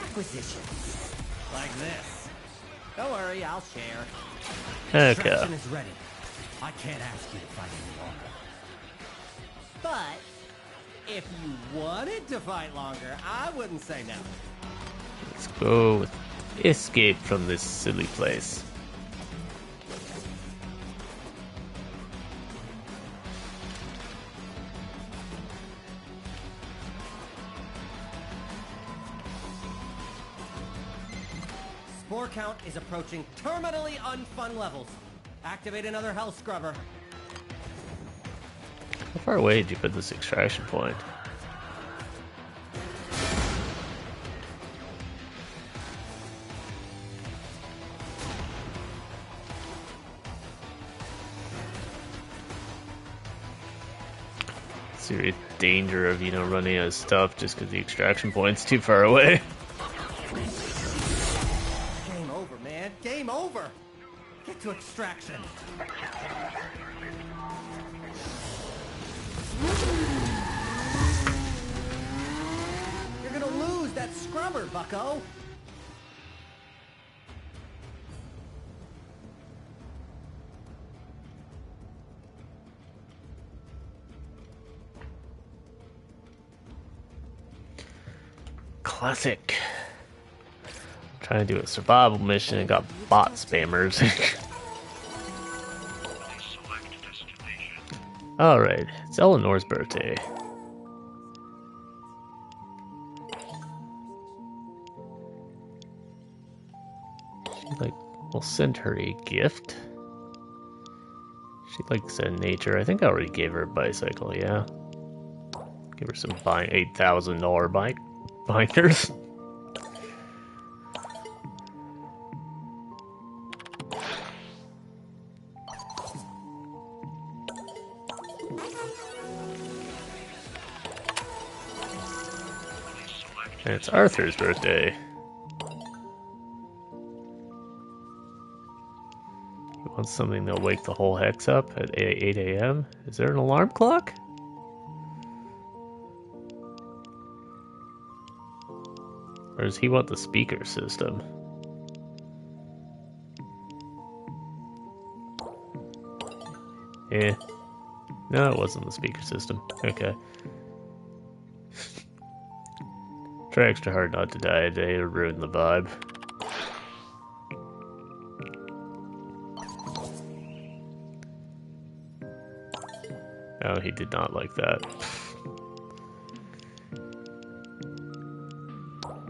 acquisitions. Like this. Don't worry, I'll share. Okay. Extraction is ready. I can't ask you to fight any longer. But if you wanted to fight longer, I wouldn't say no. Let's go with escape from this silly place. Spore count is approaching terminally unfun levels. Activate another health scrubber. How far away did you put this extraction point? Serious danger of, running out of stuff just because the extraction point's too far away. Game over, man. Game over. Get to extraction. You're gonna lose that scrubber, bucko. Classic. Trying to do a survival mission and got bot spammers. Alright, it's Eleanor's birthday. We'll send her a gift. She likes nature. I think I already gave her a bicycle, yeah. Give her some $8,000 bike binders. And it's Arthur's birthday. He wants something that'll wake the whole hex up at 8 a.m. Is there an alarm clock? Or does he want the speaker system? Eh. No, it wasn't the speaker system. Okay. Try extra hard not to die today or ruin the vibe. Oh, he did not like that.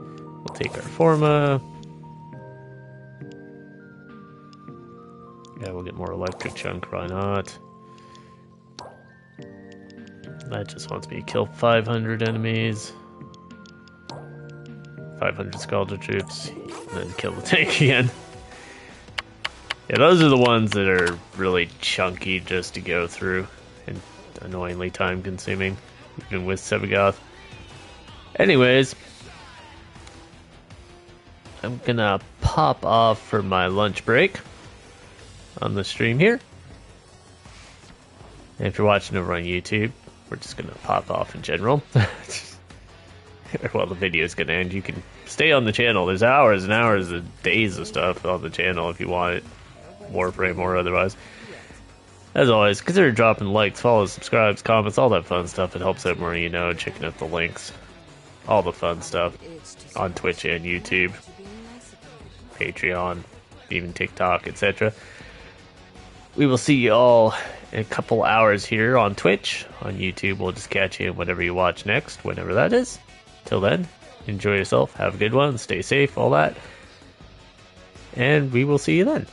We'll take our Forma. Yeah, we'll get more electric chunk, why not? That just wants me to kill 500 enemies. 500 Scalder troops, and then kill the tank again. Yeah, those are the ones that are really chunky just to go through, and annoyingly time consuming, even with Sebagoth. Anyways, I'm gonna pop off for my lunch break on the stream here. And if you're watching over on YouTube, we're just gonna pop off in general. Well, the video's gonna end. You can stay on the channel. There's hours and hours of days of stuff on the channel if you want it, Warframe or otherwise. As always, consider dropping likes, follows, subscribes, comments, all that fun stuff. It helps out more, you know, checking out the links, all the fun stuff on Twitch and YouTube, Patreon, even TikTok, etc. We will see you all in a couple hours here on Twitch. On YouTube, we'll just catch you in whatever you watch next, whenever that is. Till then, enjoy yourself, have a good one, stay safe, all that. And we will see you then.